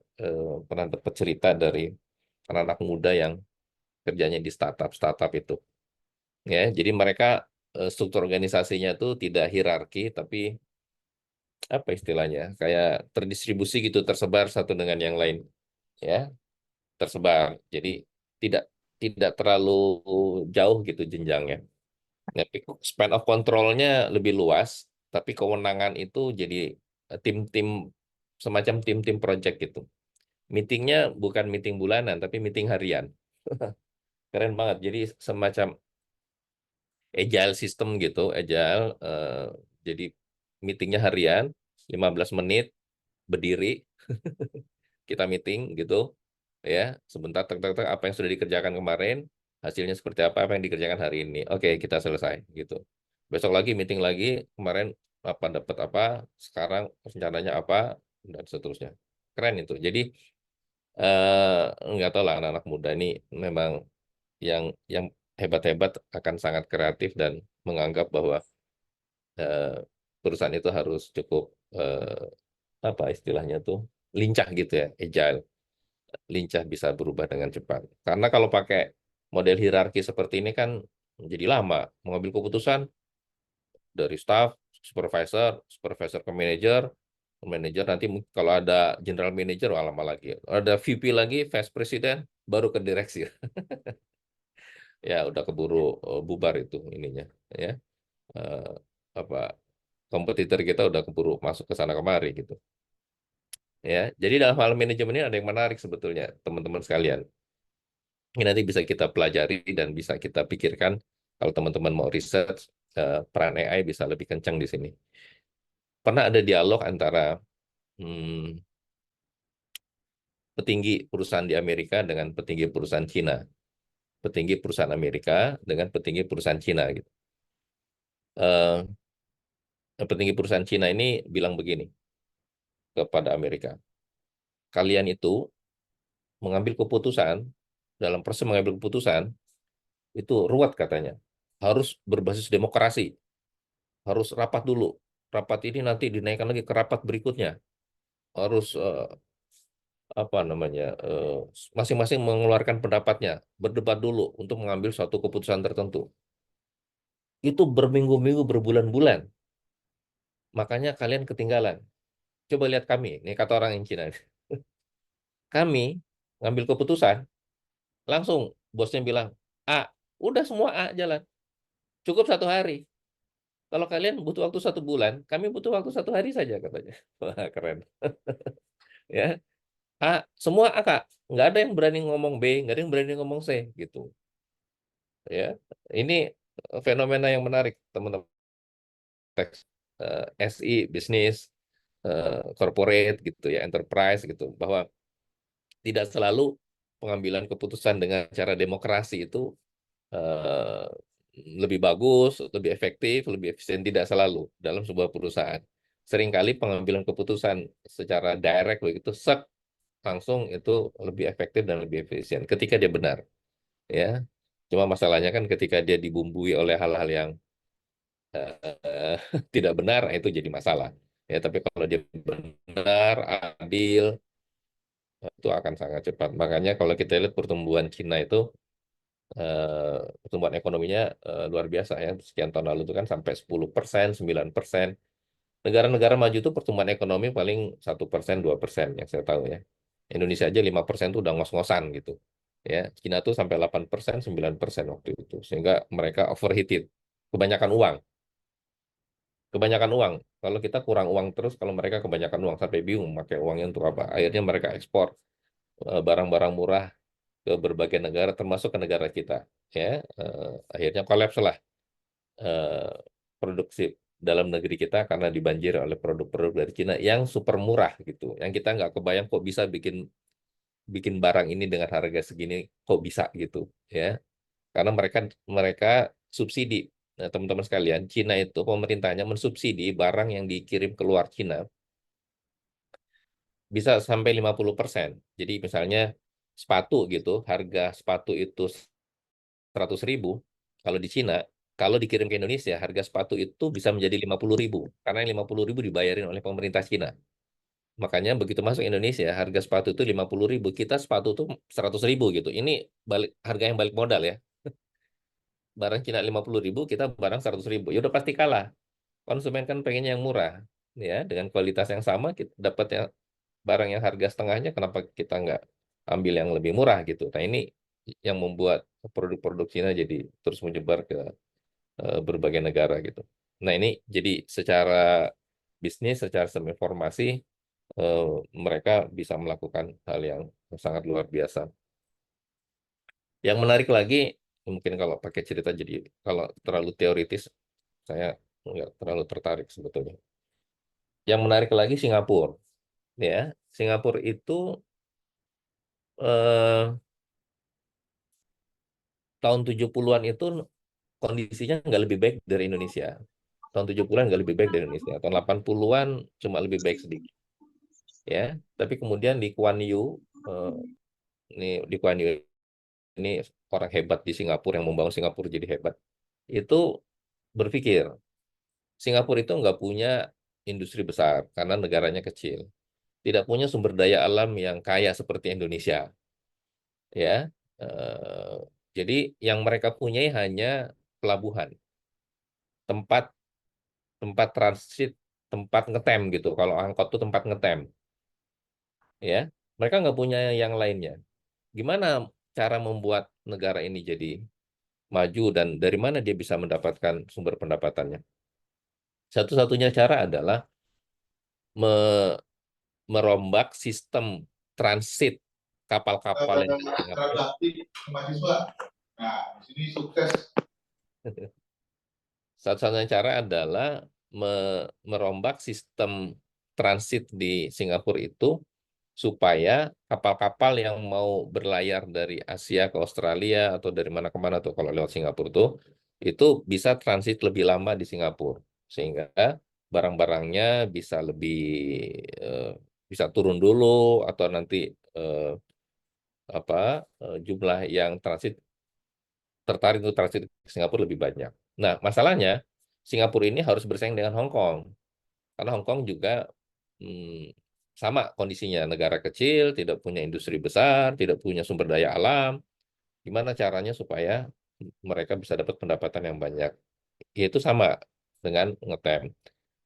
pernah dapat cerita dari anak-anak muda yang kerjanya di startup itu. Ya, jadi mereka struktur organisasinya tuh tidak hierarki, tapi apa istilahnya? Kayak terdistribusi gitu, tersebar satu dengan yang lain. Ya, tersebar. Jadi tidak tidak terlalu jauh gitu jenjangnya. Tapi span of control-nya lebih luas, tapi kewenangan itu jadi tim-tim semacam tim-tim project gitu. Meetingnya bukan meeting bulanan, tapi meeting harian. Keren banget. Jadi semacam agile system gitu, agile. Jadi meetingnya harian, 15 menit berdiri, kita meeting gitu, ya sebentar apa yang sudah dikerjakan kemarin, hasilnya seperti apa yang dikerjakan hari ini. Oke, kita selesai gitu. Besok lagi meeting lagi, kemarin apa dapat apa, sekarang rencananya apa dan seterusnya. Keren itu. Jadi nggak tahu lah anak-anak muda ini memang yang hebat-hebat akan sangat kreatif dan menganggap bahwa perusahaan itu harus cukup apa istilahnya tuh lincah gitu ya, agile, lincah bisa berubah dengan cepat. Karena kalau pakai model hierarki seperti ini kan jadi lama mengambil keputusan dari staff, supervisor ke manajer nanti kalau ada general manager lama lagi, ada VP lagi, vice president, baru ke direksi. Ya udah keburu bubar itu ininya, ya apa kompetitor kita udah keburu masuk ke sana kemari gitu. Ya, jadi dalam hal manajemen ini ada yang menarik sebetulnya teman-teman sekalian. Ini nanti bisa kita pelajari dan bisa kita pikirkan kalau teman-teman mau research peran AI bisa lebih kencang di sini. Pernah ada dialog antara petinggi perusahaan di Amerika dengan petinggi perusahaan Cina, petinggi perusahaan Amerika dengan petinggi perusahaan Cina gitu. Petinggi perusahaan Cina ini bilang begini kepada Amerika, kalian itu mengambil keputusan, dalam proses mengambil keputusan itu ruwet katanya, harus berbasis demokrasi, harus rapat dulu, rapat ini nanti dinaikkan lagi ke rapat berikutnya, harus apa namanya masing-masing mengeluarkan pendapatnya, berdebat dulu untuk mengambil suatu keputusan tertentu. Itu berminggu-minggu, berbulan-bulan. Makanya kalian ketinggalan. Coba lihat kami, ini kata orang yang Cina. Kami ngambil keputusan, langsung bosnya bilang, A, udah semua A jalan. Cukup 1 hari. Kalau kalian butuh waktu 1 bulan, kami butuh waktu 1 hari saja katanya. Wah, keren. Ya, A, semua A, Kak. Nggak ada yang berani ngomong B, nggak ada yang berani ngomong C, gitu. Ya, ini fenomena yang menarik, teman-teman. SI, bisnis, corporate gitu ya, enterprise gitu, bahwa tidak selalu pengambilan keputusan dengan cara demokrasi itu lebih bagus, lebih efektif, lebih efisien, tidak selalu dalam sebuah perusahaan. Seringkali pengambilan keputusan secara direct begitu langsung itu lebih efektif dan lebih efisien ketika dia benar. Ya, cuma masalahnya kan ketika dia dibumbui oleh hal-hal yang tidak benar, itu jadi masalah. Ya, tapi kalau dia benar, adil, itu akan sangat cepat. Makanya kalau kita lihat pertumbuhan Cina itu, pertumbuhan ekonominya luar biasa ya. Sekian tahun lalu itu kan sampai 10%, 9%. Negara-negara maju itu pertumbuhan ekonomi paling 1%, 2% yang saya tahu ya. Indonesia aja 5% itu udah ngos-ngosan gitu. Ya, Cina tuh sampai 8%, 9% waktu itu. Sehingga mereka overheated. Kebanyakan uang. Kebanyakan uang. Kalau kita kurang uang terus, kalau mereka kebanyakan uang sampai bingung pakai uangnya untuk apa. Akhirnya mereka ekspor barang-barang murah ke berbagai negara, termasuk ke negara kita. Ya, akhirnya kolaps lah eh, produksi dalam negeri kita karena dibanjiri oleh produk-produk dari Cina yang super murah gitu. Yang kita nggak kebayang kok bisa bikin bikin barang ini dengan harga segini, kok bisa gitu, ya. Karena mereka mereka subsidi. Nah, teman-teman sekalian, Cina itu pemerintahnya mensubsidi barang yang dikirim keluar Cina bisa sampai 50%. Jadi misalnya sepatu gitu, harga sepatu itu 100.000. Kalau di Cina, kalau dikirim ke Indonesia, harga sepatu itu bisa menjadi 50.000. Karena yang 50.000 dibayarin oleh pemerintah Cina. Makanya begitu masuk Indonesia, harga sepatu itu 50.000. Kita sepatu itu 100.000 gitu. Ini balik harga yang balik modal ya. Barang Cina 50.000, kita barang 100.000. Ya udah pasti kalah. Konsumen kan pengennya yang murah. Ya, dengan kualitas yang sama, kita dapat yang barang yang harga setengahnya, kenapa kita nggak ambil yang lebih murah gitu. Nah ini yang membuat produk-produk Cina jadi terus menyebar ke berbagai negara gitu. Nah ini jadi secara bisnis, secara sistem informasi, eh, mereka bisa melakukan hal yang sangat luar biasa. Yang menarik lagi, mungkin kalau pakai cerita jadi kalau terlalu teoritis, saya nggak terlalu tertarik sebetulnya. Yang menarik lagi Singapura, ya. Singapura itu eh, tahun 70-an itu kondisinya nggak lebih baik dari Indonesia. Tahun 70-an nggak lebih baik dari Indonesia. Tahun 80-an cuma lebih baik sedikit. Ya, tapi kemudian Lee Kuan Yew, eh, ini Lee Kuan Yew ini orang hebat di Singapura yang membangun Singapura jadi hebat. Itu berpikir Singapura itu nggak punya industri besar karena negaranya kecil. Tidak punya sumber daya alam yang kaya seperti Indonesia. Ya, eh, jadi yang mereka punyai hanya pelabuhan, tempat tempat transit, tempat ngetem gitu. Kalau angkot tuh tempat ngetem, ya. Mereka nggak punya yang lainnya. Gimana cara membuat negara ini jadi maju dan dari mana dia bisa mendapatkan sumber pendapatannya? Satu-satunya cara adalah me- merombak sistem transit kapal-kapal yang di Singapura. Mahasiswa. Nah, di sini sukses. Satu-satunya cara adalah merombak sistem transit di Singapura itu supaya kapal-kapal yang mau berlayar dari Asia ke Australia atau dari mana ke mana tuh kalau lewat Singapura tuh itu bisa transit lebih lama di Singapura sehingga barang-barangnya bisa lebih eh, bisa turun dulu atau nanti eh, apa jumlah yang transit tertarik untuk transit ke Singapura lebih banyak. Nah, masalahnya Singapura ini harus bersaing dengan Hong Kong karena Hong Kong juga sama kondisinya, negara kecil, tidak punya industri besar, tidak punya sumber daya alam. Gimana caranya supaya mereka bisa dapat pendapatan yang banyak? Yaitu sama dengan ngetem.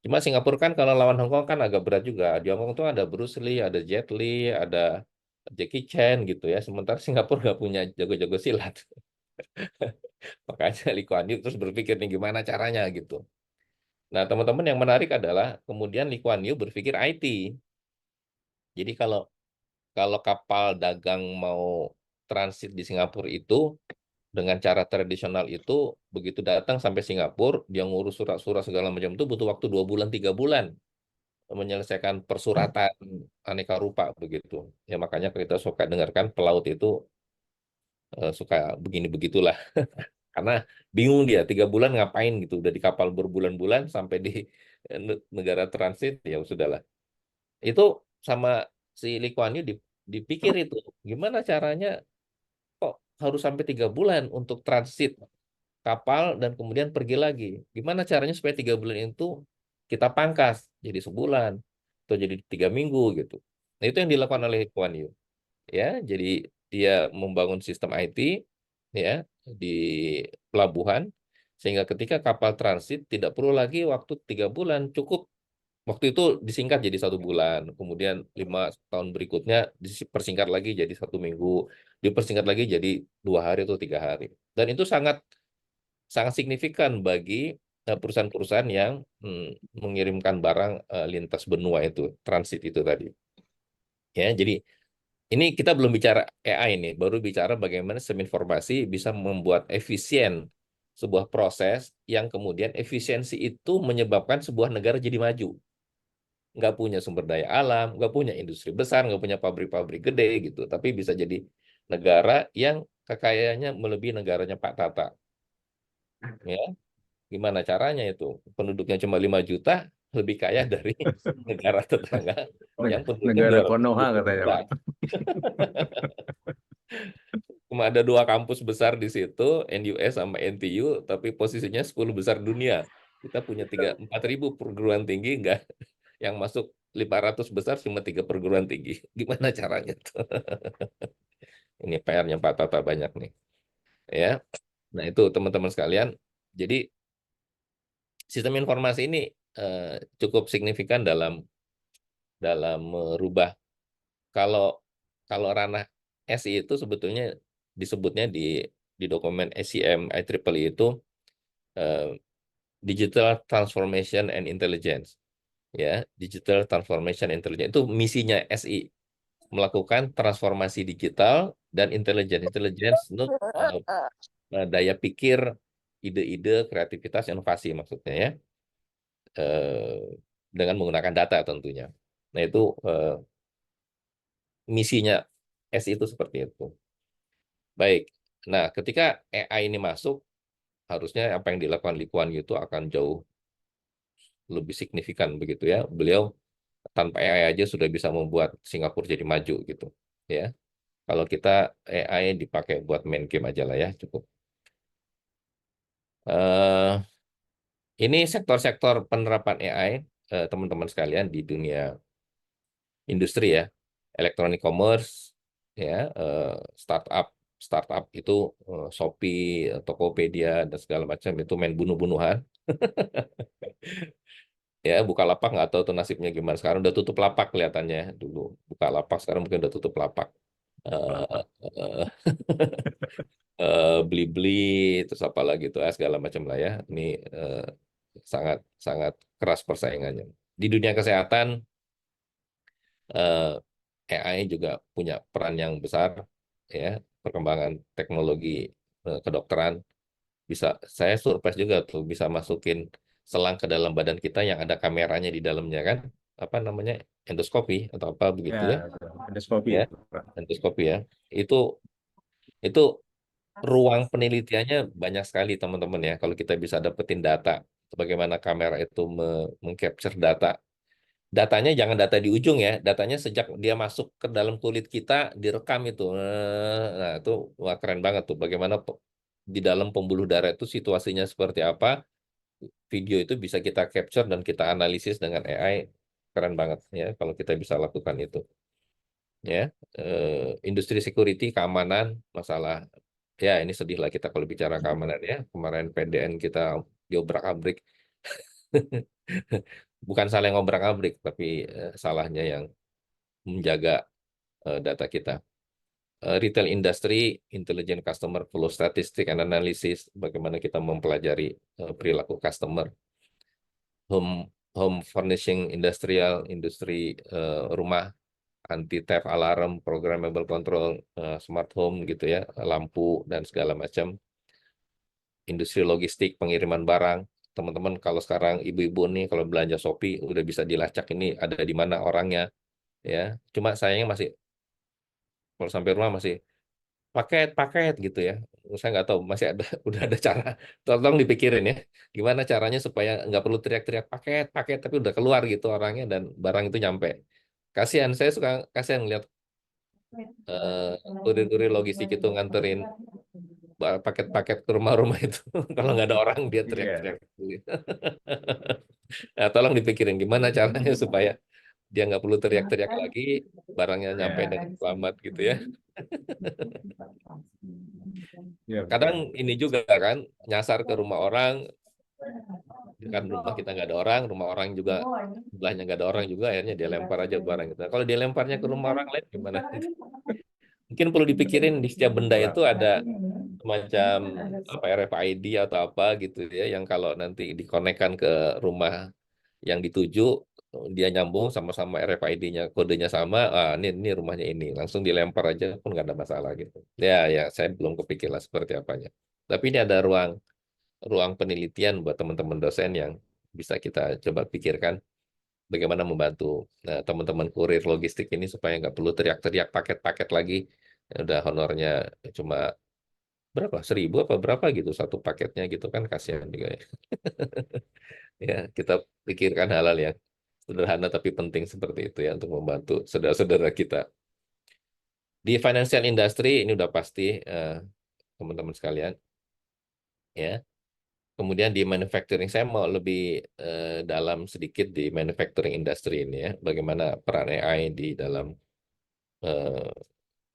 Cuma Singapura kan kalau lawan Hong Kong kan agak berat juga. Di Hong Kong tuh ada Bruce Lee, ada Jet Li, ada Jackie Chan gitu ya. Sementara Singapura nggak punya jago-jago silat. Makanya Lee Kuan Yew terus berpikir nih gimana caranya gitu. Nah, teman-teman yang menarik adalah kemudian Lee Kuan Yew berpikir IT. Jadi kalau kalau kapal dagang mau transit di Singapura itu dengan cara tradisional itu begitu datang sampai Singapura dia ngurus surat-surat segala macam itu butuh waktu 2 bulan 3 bulan menyelesaikan persuratan aneka rupa begitu. Ya makanya kita suka dengarkan pelaut itu suka begini begitulah karena bingung dia 3 bulan ngapain gitu udah di kapal berbulan-bulan sampai di negara transit ya sudahlah. Itu sama si Lee Kuan Yew dipikir itu gimana caranya kok harus sampai 3 bulan untuk transit kapal dan kemudian pergi lagi. Gimana caranya supaya 3 bulan itu kita pangkas jadi sebulan atau jadi 3 minggu gitu. Nah itu yang dilakukan oleh Kuan Yew. Ya, jadi dia membangun sistem IT ya di pelabuhan sehingga ketika kapal transit tidak perlu lagi waktu 3 bulan cukup Waktu itu disingkat jadi 1 bulan, kemudian 5 tahun berikutnya dipersingkat lagi jadi 1 minggu, dipersingkat lagi jadi 2 hari atau 3 hari. Dan itu sangat sangat signifikan bagi perusahaan-perusahaan yang mengirimkan barang lintas benua itu, transit itu tadi. Ya, jadi ini kita belum bicara AI nih, baru bicara bagaimana sistem informasi bisa membuat efisien sebuah proses yang kemudian efisiensi itu menyebabkan sebuah negara jadi maju. Nggak punya sumber daya alam, nggak punya industri besar, nggak punya pabrik-pabrik gede gitu, tapi bisa jadi negara yang kekayaannya melebihi negaranya Pak Tata. Ya, gimana caranya itu? Penduduknya cuma 5 juta, lebih kaya dari negara tetangga yang penduduknya Negara 200 Konoha katanya, juta. Pak. Cuma ada 2 kampus besar di situ, NUS sama NTU, tapi posisinya 10 besar dunia. Kita punya 4.000 perguruan tinggi, enggak, yang masuk 500 besar cuma 3 perguruan tinggi. Gimana caranya tuh? Ini PR-nya Pak Tata banyak nih. Ya. Nah, itu teman-teman sekalian. Jadi sistem informasi ini cukup signifikan dalam merubah. Kalau ranah SI itu sebetulnya disebutnya di dokumen SCM IEEE itu Digital Transformation and Intelligence. Ya, Digital Transformation and Intelligence itu misinya SI, melakukan transformasi digital dan intelligence. Intelligence itu daya pikir, ide-ide, kreativitas, inovasi maksudnya ya, dengan menggunakan data tentunya. Nah, itu misinya SI itu seperti itu. Baik. Nah, ketika AI ini masuk, harusnya apa yang dilakukan Lee Kuan Yew itu akan jauh lebih signifikan begitu ya. Beliau tanpa AI aja sudah bisa membuat Singapura jadi maju gitu ya. Kalau kita AI dipakai buat main game aja lah ya, cukup. Ini sektor-sektor penerapan AI teman-teman sekalian di dunia industri ya, electronic commerce ya, startup itu Shopee, Tokopedia dan segala macam itu main bunuh-bunuhan. Ya, Bukalapak nggak tahu tuh nasibnya gimana sekarang, udah tutup lapak kelihatannya. Dulu Bukalapak, sekarang mungkin udah tutup lapak. Beli-beli terus apa lagi tuh segala macam lah ya. Ini sangat sangat keras persaingannya. Di dunia kesehatan AI juga punya peran yang besar ya, perkembangan teknologi kedokteran. Saya surprise juga tuh bisa masukin selang ke dalam badan kita yang ada kameranya di dalamnya kan, apa namanya, endoskopi atau apa begitu ya. Ya, endoskopi. Ya, endoskopi ya. Itu ruang penelitiannya banyak sekali teman-teman ya. Kalau kita bisa dapetin data, bagaimana kamera itu mengcapture data. Datanya jangan data di ujung ya, datanya sejak dia masuk ke dalam kulit kita direkam itu. Nah, itu wah, keren banget tuh. Bagaimana di dalam pembuluh darah itu situasinya seperti apa, video itu bisa kita capture dan kita analisis dengan AI. Keren banget ya kalau kita bisa lakukan itu. Ya, industri security, keamanan, masalah. Ya, ini sedih lah kita kalau bicara keamanan ya. Kemarin PDN kita diobrak-abrik. Bukan salah yang ngobrak-abrik, tapi salahnya yang menjaga data kita. Retail industry, intelligent customer flow statistic and analysis, bagaimana kita mempelajari perilaku customer. Home furnishing industrial, industri rumah, anti theft alarm, programmable control, smart home gitu ya, lampu dan segala macam. Industri logistik, pengiriman barang. Teman-teman kalau sekarang ibu-ibu nih kalau belanja Shopee udah bisa dilacak ini ada di mana orangnya ya. Cuma sayangnya masih kalau sampai rumah masih paket gitu ya. Saya nggak tahu masih ada udah ada cara. Tolong dipikirin ya. Gimana caranya supaya nggak perlu teriak-teriak paket tapi udah keluar gitu orangnya dan barang itu nyampe. Kasihan, saya suka kasihan lihat kurir-kurir logistik itu nganterin paket-paket ke rumah-rumah itu. Kalau nggak ada orang dia teriak-teriak. Nah, tolong dipikirin gimana caranya supaya dia nggak perlu teriak-teriak lagi, barangnya nyampe dengan selamat gitu ya. Ya, Kadang ini juga kan nyasar ke rumah orang, kan rumah kita nggak ada orang, rumah orang juga sebelahnya nggak ada orang juga, akhirnya dia lempar aja barang gitu. Nah, kalau dia lemparnya ke rumah orang lain gimana? Mungkin perlu dipikirin di setiap benda itu ada semacam apa RFID atau apa gitu ya, yang kalau nanti dikonekkan ke rumah yang dituju, dia nyambung sama-sama RFID-nya, kodenya sama, ini rumahnya ini, langsung dilempar aja pun nggak ada masalah gitu. Ya, saya belum kepikir lah seperti apanya. Tapi ini ada ruang penelitian buat teman-teman dosen yang bisa kita coba pikirkan bagaimana membantu teman-teman kurir logistik ini supaya nggak perlu teriak-teriak paket-paket lagi. Udah honornya cuma berapa, 1.000 apa berapa gitu satu paketnya gitu kan, kasihan juga ya. Ya, kita pikirkan hal-hal yang sederhana tapi penting seperti itu ya untuk membantu saudara-saudara kita. Di financial industry ini udah pasti teman-teman sekalian ya. Kemudian di manufacturing, saya mau lebih dalam sedikit di manufacturing industry ini ya, bagaimana peran AI di dalam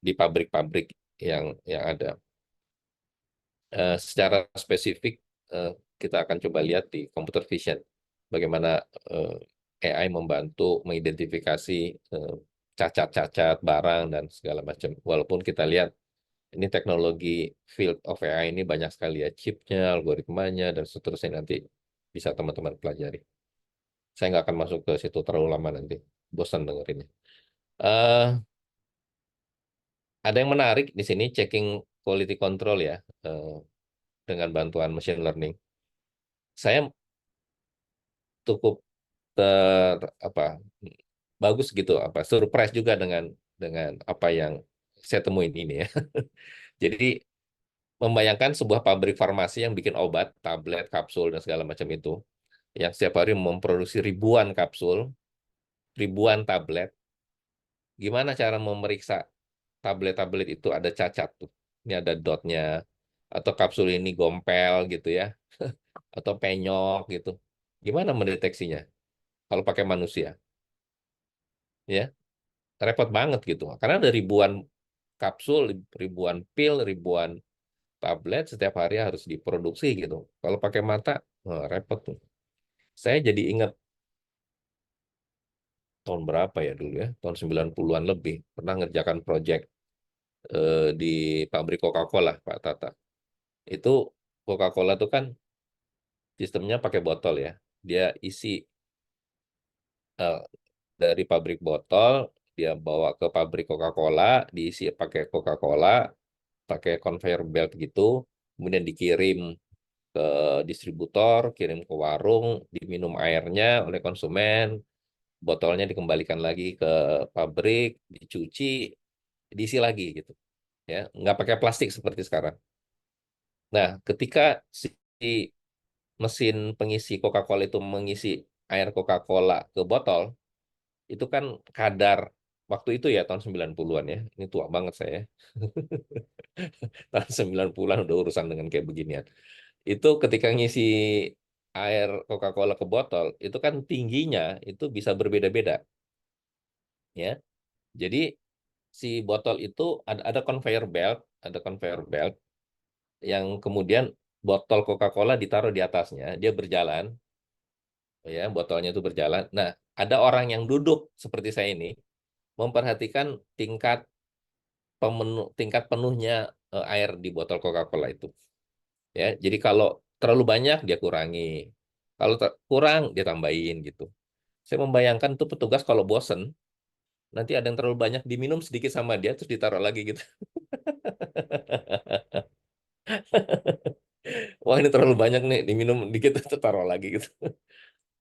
di pabrik-pabrik yang ada. Secara spesifik kita akan coba lihat di computer vision, bagaimana AI membantu mengidentifikasi cacat-cacat barang dan segala macam. Walaupun kita lihat ini teknologi field of AI ini banyak sekali ya, chipnya, algoritmanya, dan seterusnya, nanti bisa teman-teman pelajari. Saya nggak akan masuk ke situ terlalu lama nanti, bosan dengerinnya. Ada yang menarik di sini, checking quality control ya, dengan bantuan machine learning. Saya cukup bagus gitu, surprise juga dengan apa yang saya temuin ini ya. Jadi membayangkan sebuah pabrik farmasi yang bikin obat, tablet, kapsul, dan segala macam itu, yang setiap hari memproduksi ribuan kapsul, ribuan tablet, gimana cara memeriksa tablet-tablet itu ada cacat tuh. Ini ada dotnya, atau kapsul ini gompel gitu ya, atau penyok gitu. Gimana mendeteksinya kalau pakai manusia? Ya, repot banget gitu. Karena ada ribuan kapsul, ribuan pil, ribuan tablet setiap hari harus diproduksi gitu. Kalau pakai mata, repot tuh. Saya jadi ingat tahun berapa ya dulu ya, tahun 90-an lebih, pernah ngerjakan proyek di pabrik Coca-Cola, Pak Tata. Itu Coca-Cola tuh kan sistemnya pakai botol ya. Dia isi dari pabrik botol, dia bawa ke pabrik Coca-Cola, diisi pakai Coca-Cola, pakai conveyor belt gitu, kemudian dikirim ke distributor, kirim ke warung, diminum airnya oleh konsumen, botolnya dikembalikan lagi ke pabrik, dicuci, diisi lagi gitu. Ya, nggak pakai plastik seperti sekarang. Nah, ketika si mesin pengisi Coca-Cola itu mengisi air Coca-Cola ke botol, itu kan kadar waktu itu ya tahun 90-an ya. Ini tua banget saya. Tahun 90-an udah urusan dengan kayak beginian. Itu ketika ngisi air Coca-Cola ke botol, itu kan tingginya itu bisa berbeda-beda ya. Jadi si botol itu ada conveyor belt yang kemudian botol Coca-Cola ditaruh di atasnya, dia berjalan ya, botolnya itu berjalan. Nah, ada orang yang duduk seperti saya ini memperhatikan tingkat penuhnya air di botol Coca-Cola itu. Ya, jadi kalau terlalu banyak dia kurangi, kalau kurang dia tambahin gitu. Saya membayangkan tuh petugas kalau bosen, nanti ada yang terlalu banyak diminum sedikit sama dia terus ditaruh lagi gitu. Wah, ini terlalu banyak nih, diminum dikit terus taruh lagi gitu.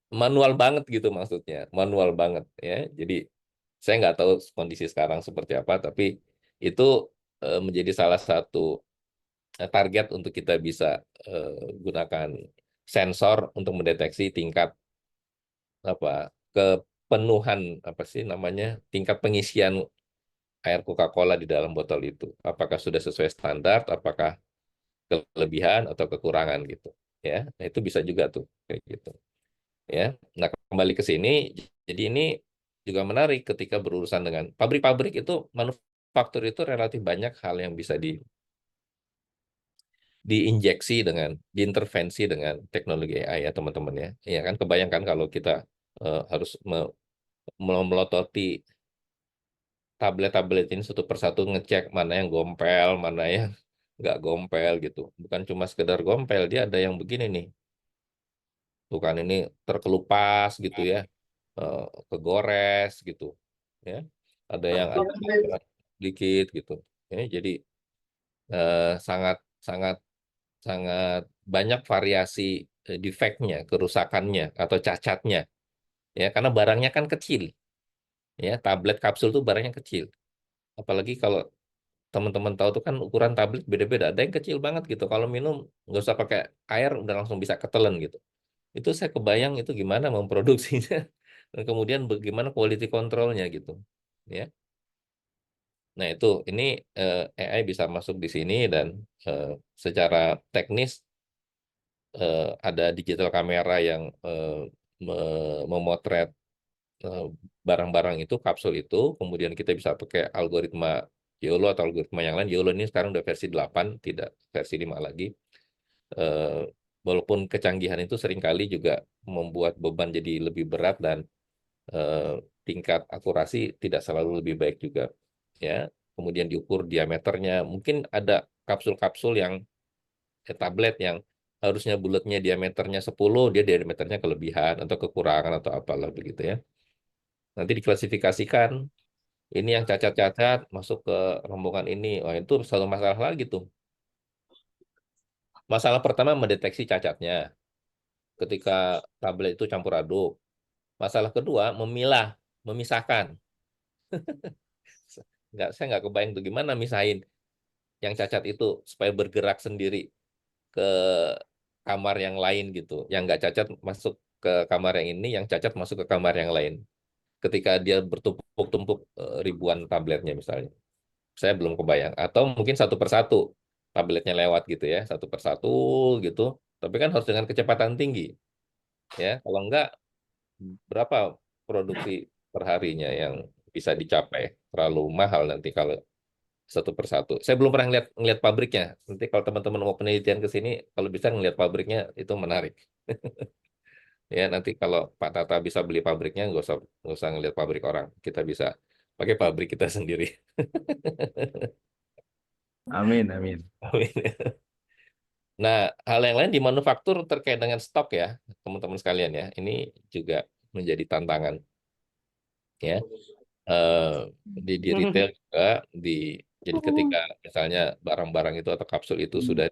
Manual banget gitu maksudnya, manual banget ya. Jadi saya nggak tahu kondisi sekarang seperti apa, tapi itu menjadi salah satu target untuk kita bisa gunakan sensor untuk mendeteksi tingkat kepenuhan tingkat pengisian air Coca-Cola di dalam botol itu. Apakah sudah sesuai standar, apakah kelebihan atau kekurangan gitu. Ya, nah, itu bisa juga tuh kayak gitu. Ya, nah kembali ke sini, jadi ini juga menarik ketika berurusan dengan pabrik-pabrik itu, manufaktur itu relatif banyak hal yang bisa diinjeksi diintervensi dengan teknologi AI ya teman-teman ya. Ya kan kebayangkan kalau kita harus melototi tablet-tablet ini satu persatu ngecek mana yang gompel, mana yang nggak gompel gitu. Bukan cuma sekedar gompel, dia ada yang begini nih. Tuh kan ini terkelupas gitu ya, kegores gitu. Ya, ada yang ada sedikit gitu. Ya, jadi sangat sangat sangat banyak variasi defeknya, kerusakannya atau cacatnya. Ya, karena barangnya kan kecil. Ya, tablet kapsul tuh barangnya kecil. Apalagi kalau teman-teman tahu tuh kan ukuran tablet beda-beda. Ada yang kecil banget gitu. Kalau minum nggak usah pakai air udah langsung bisa ketelen gitu. Itu saya kebayang itu gimana memproduksinya dan kemudian bagaimana quality controlnya gitu. Ya. Nah itu ini AI bisa masuk di sini dan secara teknis ada digital kamera yang memotret eh, barang-barang itu, kapsul itu, kemudian kita bisa pakai algoritma YOLO atau algoritma yang lain. YOLO ini sekarang udah versi 8, tidak versi 5 lagi. Eh, Walaupun kecanggihan itu seringkali juga membuat beban jadi lebih berat dan tingkat akurasi tidak selalu lebih baik juga. Ya, kemudian diukur diameternya. Mungkin ada kapsul-kapsul yang tablet yang harusnya bulatnya diameternya 10, dia diameternya kelebihan atau kekurangan atau apalah begitu ya. Nanti diklasifikasikan, ini yang cacat-cacat masuk ke rombongan ini. Wah, itu satu masalah lagi tuh. Masalah pertama mendeteksi cacatnya ketika tablet itu campur aduk. Masalah kedua memilah, memisahkan. Saya nggak kebayang tuh gimana misahin yang cacat itu supaya bergerak sendiri ke kamar yang lain gitu. Yang nggak cacat masuk ke kamar yang ini, yang cacat masuk ke kamar yang lain. Ketika dia bertumpuk-tumpuk ribuan tabletnya misalnya. Saya belum kebayang. Atau mungkin satu persatu tabletnya lewat gitu ya, satu persatu gitu. Tapi kan harus dengan kecepatan tinggi. Ya, kalau enggak berapa produksi perharinya yang bisa dicapai? Terlalu mahal nanti kalau satu persatu. Saya belum pernah ngeliat pabriknya. Nanti kalau teman-teman mau penelitian ke sini, kalau bisa ngeliat pabriknya itu menarik. Ya, nanti kalau Pak Tata bisa beli pabriknya, nggak usah ngeliat pabrik orang. Kita bisa pakai pabrik kita sendiri. Amin, amin. Nah, hal yang lain di manufaktur terkait dengan stok ya, teman-teman sekalian ya. Ini juga menjadi tantangan ya. Eh, di retail juga jadi ketika misalnya barang-barang itu atau kapsul itu sudah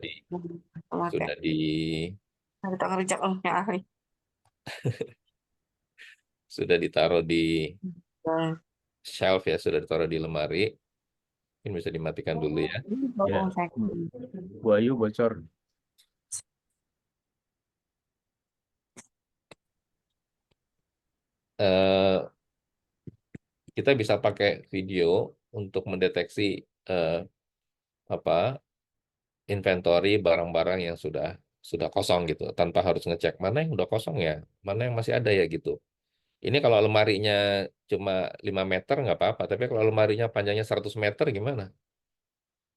ditaruh di shelf ya, sudah ditaruh di lemari. Ini bisa dimatikan dulu ya. Ya. Bu Ayu bocor. Eh, kita bisa pakai video untuk mendeteksi apa inventory barang-barang yang sudah kosong gitu, tanpa harus ngecek mana yang udah kosong ya, mana yang masih ada ya gitu. Ini kalau lemarinya cuma 5 meter nggak apa-apa, tapi kalau lemarinya panjangnya 100 meter gimana?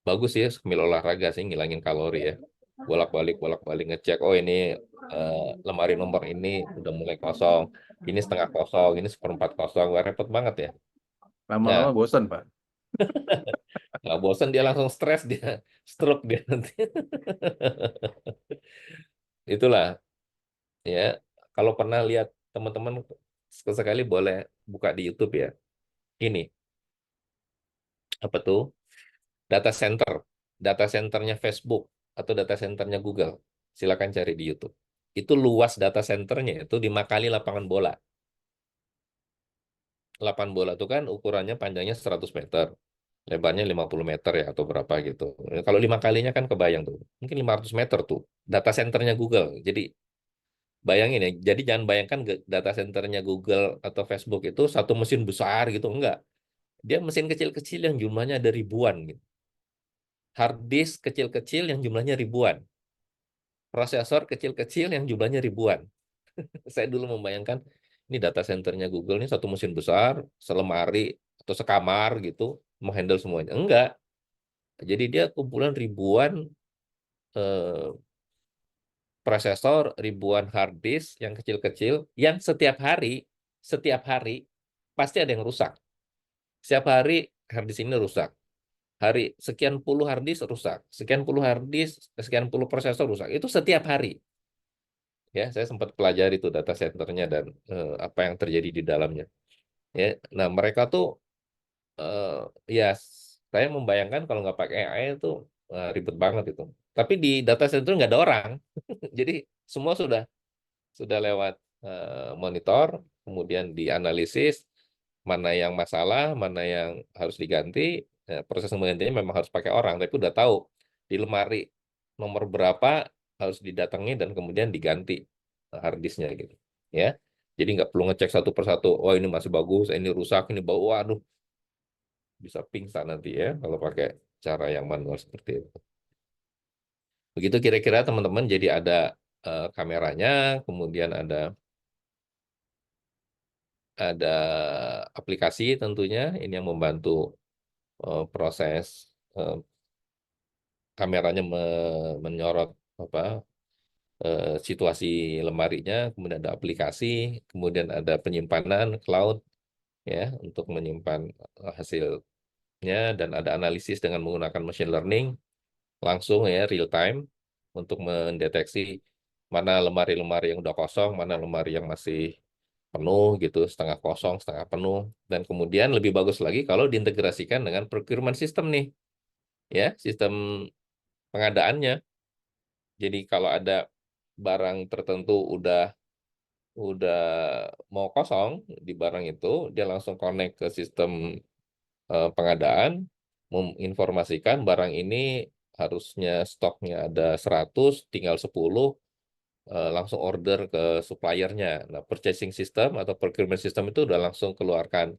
Bagus ya, sambil olahraga sih, ngilangin kalori ya. Bolak-balik ngecek, oh ini lemari nomor ini udah mulai kosong, ini setengah kosong, ini seperempat kosong, wah repot banget ya. Lama-lama Nah, bosan, Pak. nggak bosan dia langsung stres, dia stroke dia nanti. Itulah ya, kalau pernah lihat teman-teman sekali boleh buka di YouTube ya. Ini apa tuh? Data center, data centernya Facebook atau data centernya Google. Silakan cari di YouTube. Itu luas data centernya itu 5 kali lapangan bola. Lapangan bola itu kan ukurannya panjangnya 100 meter. Lebarnya 50 meter ya atau berapa gitu. Kalau 5 kalinya kan kebayang tuh. Mungkin 500 meter tuh. Data centernya Google. Jadi bayangin ya. Jadi jangan bayangkan data centernya Google atau Facebook itu satu mesin besar gitu. Enggak. Dia mesin kecil-kecil yang jumlahnya ada ribuan gitu. Hard disk kecil-kecil yang jumlahnya ribuan. Prosesor kecil-kecil yang jumlahnya ribuan. Saya dulu membayangkan ini data centernya Google ini satu mesin besar, selemari atau sekamar gitu, menghandle semuanya. Enggak. Jadi dia kumpulan ribuan eh, prosesor, ribuan hard disk yang kecil-kecil, yang setiap hari pasti ada yang rusak. Setiap hari hard disk ini rusak. Hari sekian puluh hard disk rusak, sekian puluh hard disk, sekian puluh prosesor rusak. Itu setiap hari. Ya, saya sempat pelajari itu data centernya dan apa yang terjadi di dalamnya. Ya, nah mereka tuh ya saya membayangkan kalau nggak pakai AI itu ribet banget itu. Tapi di data center nggak ada orang, jadi semua sudah lewat monitor, kemudian dianalisis mana yang masalah, mana yang harus diganti. Proses penggantinya memang harus pakai orang, tapi udah tahu di lemari nomor berapa harus didatangi dan kemudian diganti hard disknya gitu. Ya, jadi nggak perlu ngecek satu persatu. Oh ini masih bagus, ini rusak, ini bau. Waduh, bisa pingsan nanti ya kalau pakai cara yang manual seperti itu. Begitu kira-kira teman-teman. Jadi ada kameranya, kemudian ada aplikasi tentunya ini yang membantu proses kameranya menyorot apa situasi lemarinya, kemudian ada aplikasi, kemudian ada penyimpanan cloud ya untuk menyimpan hasilnya, dan ada analisis dengan menggunakan machine learning langsung ya real time untuk mendeteksi mana lemari-lemari yang udah kosong, mana lemari yang masih penuh gitu, setengah kosong, setengah penuh. Dan kemudian lebih bagus lagi kalau diintegrasikan dengan procurement system nih, ya, sistem pengadaannya. Jadi kalau ada barang tertentu udah mau kosong di barang itu, dia langsung connect ke sistem pengadaan, menginformasikan barang ini harusnya stoknya ada 100, tinggal 10, langsung order ke suppliernya. Nah, purchasing system atau procurement system itu udah langsung keluarkan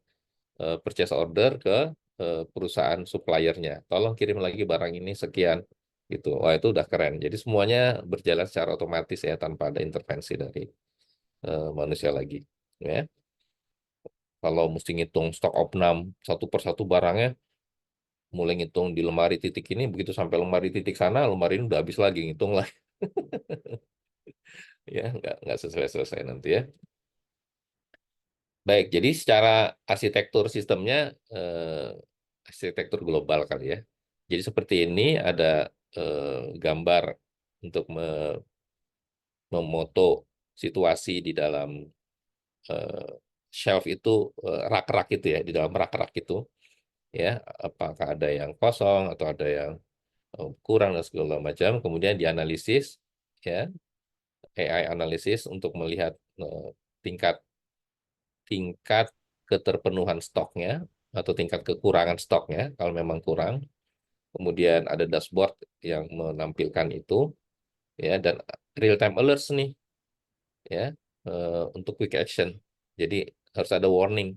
purchase order ke perusahaan suppliernya. Tolong kirim lagi barang ini sekian gitu. Wah, itu udah keren. Jadi semuanya berjalan secara otomatis ya tanpa ada intervensi dari manusia lagi. Ya. Kalau mesti ngitung stok opnam satu persatu barangnya, mulai ngitung di lemari titik ini, begitu sampai lemari titik sana, lemari ini udah habis lagi, ngitung lah. Ya, nggak selesai-selesai nanti ya. Baik, jadi secara arsitektur sistemnya, arsitektur global kali ya. Jadi seperti ini ada gambar untuk memoto situasi di dalam eh, shelf itu, rak-rak itu ya, di dalam rak-rak itu ya, apakah ada yang kosong atau ada yang kurang dan segala macam, kemudian dianalisis ya, AI analisis untuk melihat tingkat tingkat keterpenuhan stoknya atau tingkat kekurangan stoknya kalau memang kurang. Kemudian ada dashboard yang menampilkan itu ya, dan real time alerts nih ya, untuk quick action. Jadi harus ada warning.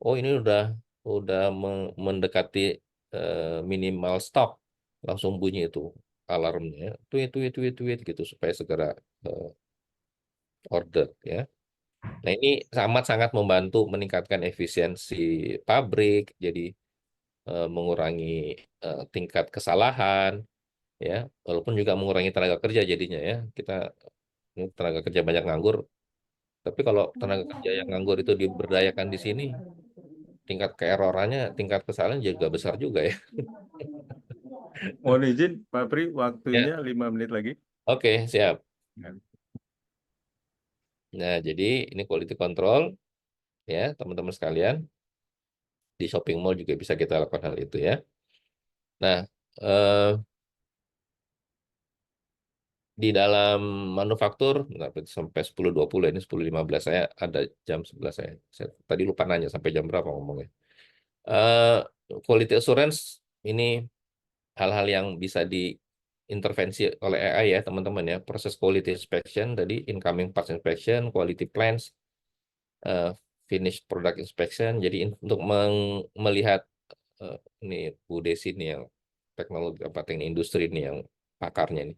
Oh ini udah mendekati minimal stok, langsung bunyi itu alarmnya, tweet tweet tweet tweet gitu supaya segera order ya. Nah ini sangat membantu meningkatkan efisiensi pabrik, jadi mengurangi tingkat kesalahan ya, walaupun juga mengurangi tenaga kerja jadinya ya. Kita ini tenaga kerja banyak nganggur, tapi kalau tenaga kerja yang nganggur itu diberdayakan di sini, tingkat keerorannya, tingkat kesalahan juga besar juga ya. Mohon izin, Pak Pri, Ya, waktunya 5 menit lagi. oke, siap. Ya. Nah, jadi ini quality control ya, teman-teman sekalian. Di shopping mall juga bisa kita lakukan hal itu ya. Nah, di dalam manufaktur, sampai 10.20 ini 10.15 saya ada jam 11 saya tadi lupa nanya sampai jam berapa ngomongnya. Quality assurance ini hal-hal yang bisa diintervensi oleh AI ya teman-teman ya. Proses quality inspection tadi, incoming parts inspection, quality plans, eh, finished product inspection. Jadi untuk melihat ini Bu Desi nih yang teknologi apa teknik industri nih yang pakarnya nih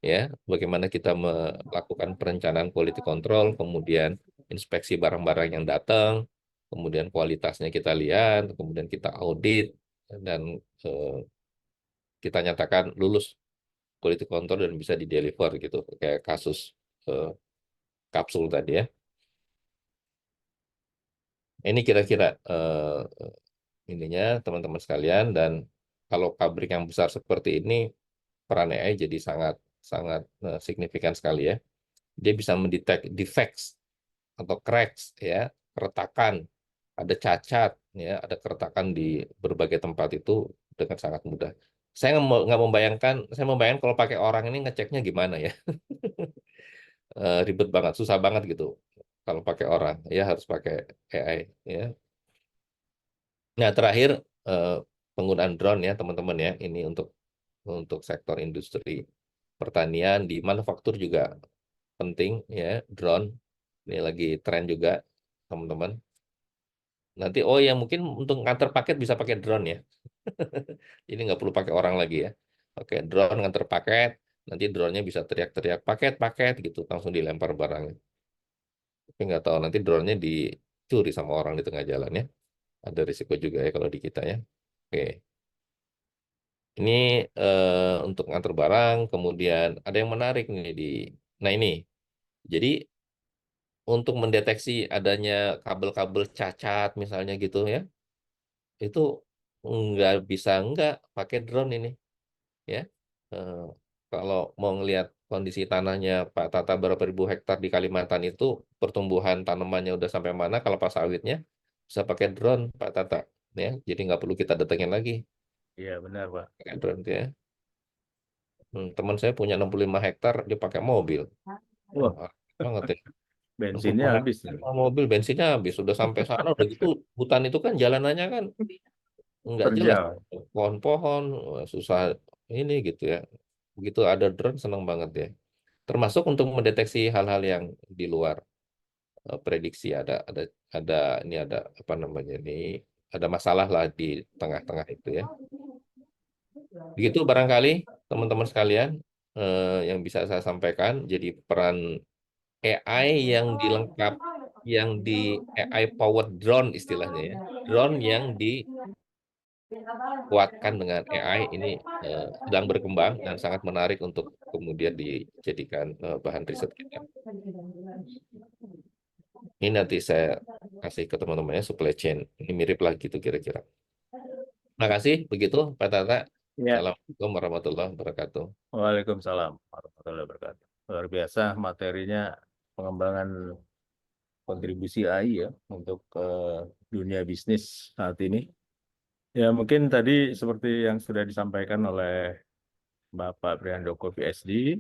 ya, bagaimana kita melakukan perencanaan quality control, kemudian inspeksi barang-barang yang datang, kemudian kualitasnya kita lihat, kemudian kita audit dan kita nyatakan lulus quality control dan bisa di deliver gitu, kayak kasus kapsul tadi ya. Ini kira-kira ininya teman-teman sekalian, dan kalau pabrik yang besar seperti ini peran AI jadi sangat sangat signifikan sekali ya. Dia bisa mendetek defects atau cracks ya, keretakan, ada cacat ya, ada keretakan di berbagai tempat itu dengan sangat mudah. Saya nggak membayangkan, saya membayangkan kalau pakai orang ini ngeceknya gimana ya. Ribet banget, susah banget gitu. Kalau pakai orang ya harus pakai AI ya. Nah, terakhir eh, penggunaan drone ya teman-teman ya, ini untuk sektor industri pertanian, di manufaktur juga penting ya drone. Ini lagi tren juga teman-teman. Nanti oh ya mungkin untuk ngantar paket bisa pakai drone ya. Ini nggak perlu pakai orang lagi ya. Oke, drone ngantar paket, nanti drone-nya bisa teriak-teriak paket-paket gitu, langsung dilempar barangnya. Tapi nggak tahu nanti drone-nya dicuri sama orang di tengah jalan ya. Ada risiko juga ya kalau di kita ya. Oke. Ini untuk ngantar barang, kemudian ada yang menarik nih nah ini. Jadi untuk mendeteksi adanya kabel-kabel cacat misalnya gitu ya, itu nggak pakai drone ini ya. Eh, Kalau mau ngelihat kondisi tanahnya Pak Tata berapa ribu hektar di Kalimantan itu, pertumbuhan tanamannya udah sampai mana, kalau pas sawitnya bisa pakai drone Pak Tata ya. Jadi nggak perlu kita datengin lagi Iya benar Pak. pakai drone ya. Teman saya punya 65 hektar, dia pakai mobil. Wah, Wah, banget ya. bensinnya 65 habis. hektar mobil, bensinnya habis. Sudah sampai sana, udah gitu hutan itu kan jalanannya kan nggak jelas. Terjal. Pohon-pohon, wah, susah ini gitu ya. Begitu ada drone, senang banget ya. Termasuk untuk mendeteksi hal-hal yang di luar prediksi. Ada ini ada apa namanya ini, ada masalah lah di tengah-tengah itu ya. Begitu barangkali teman-teman sekalian yang bisa saya sampaikan. Jadi peran AI yang yang di AI powered drone istilahnya ya. Drone yang dikuatkan dengan AI ini sedang berkembang dan sangat menarik untuk kemudian dijadikan bahan riset kita. Ini nanti saya kasih ke teman-temannya supply chain. Ini mirip lah gitu kira-kira. Terima kasih begitu Pak Tata. Ya. Assalamualaikum warahmatullahi wabarakatuh. Waalaikumsalam warahmatullahi wabarakatuh. Luar biasa materinya, pengembangan kontribusi AI ya untuk dunia bisnis saat ini. Ya mungkin tadi seperti yang sudah disampaikan oleh Bapak Prihandoko PhD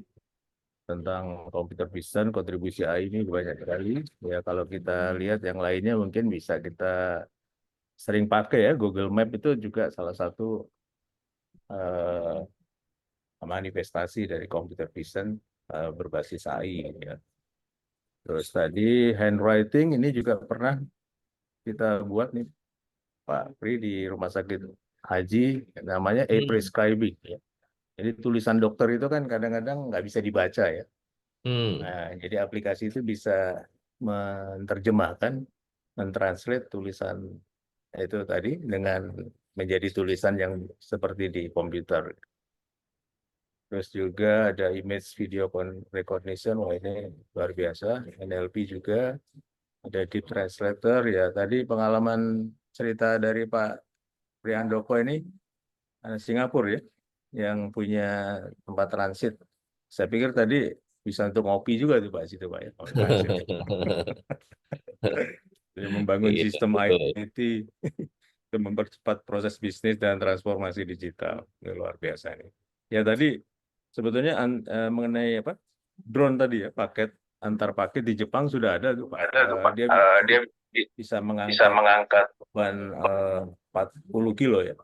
tentang computer vision, kontribusi AI ini banyak sekali. Ya kalau kita lihat yang lainnya mungkin bisa kita sering pakai ya. Google Map itu juga salah satu manifestasi dari computer vision berbasis AI ya. Terus tadi handwriting ini juga pernah kita buat nih Pak Pri di Rumah Sakit Haji, namanya e-prescribing ya. Jadi tulisan dokter itu kan kadang-kadang nggak bisa dibaca ya. Nah, jadi aplikasi itu bisa menerjemahkan, mentranslate tulisan itu tadi dengan menjadi tulisan yang seperti di komputer. Terus juga ada image video recognition, wah ini luar biasa. NLP juga, ada deep translator ya. Tadi pengalaman cerita dari Pak Prihandoko ini Singapura ya, yang punya tempat transit. Saya pikir tadi bisa untuk ngopi juga tuh Pak situ Pak ya. Jadi membangun Iya, sistem betul. IT untuk mempercepat proses bisnis dan transformasi digital. Ini luar biasa ini. Ya tadi sebetulnya mengenai apa drone tadi ya, paket antar paket di Jepang sudah ada tuh Pak. Dia bisa mengangkat beban 40 kilo ya.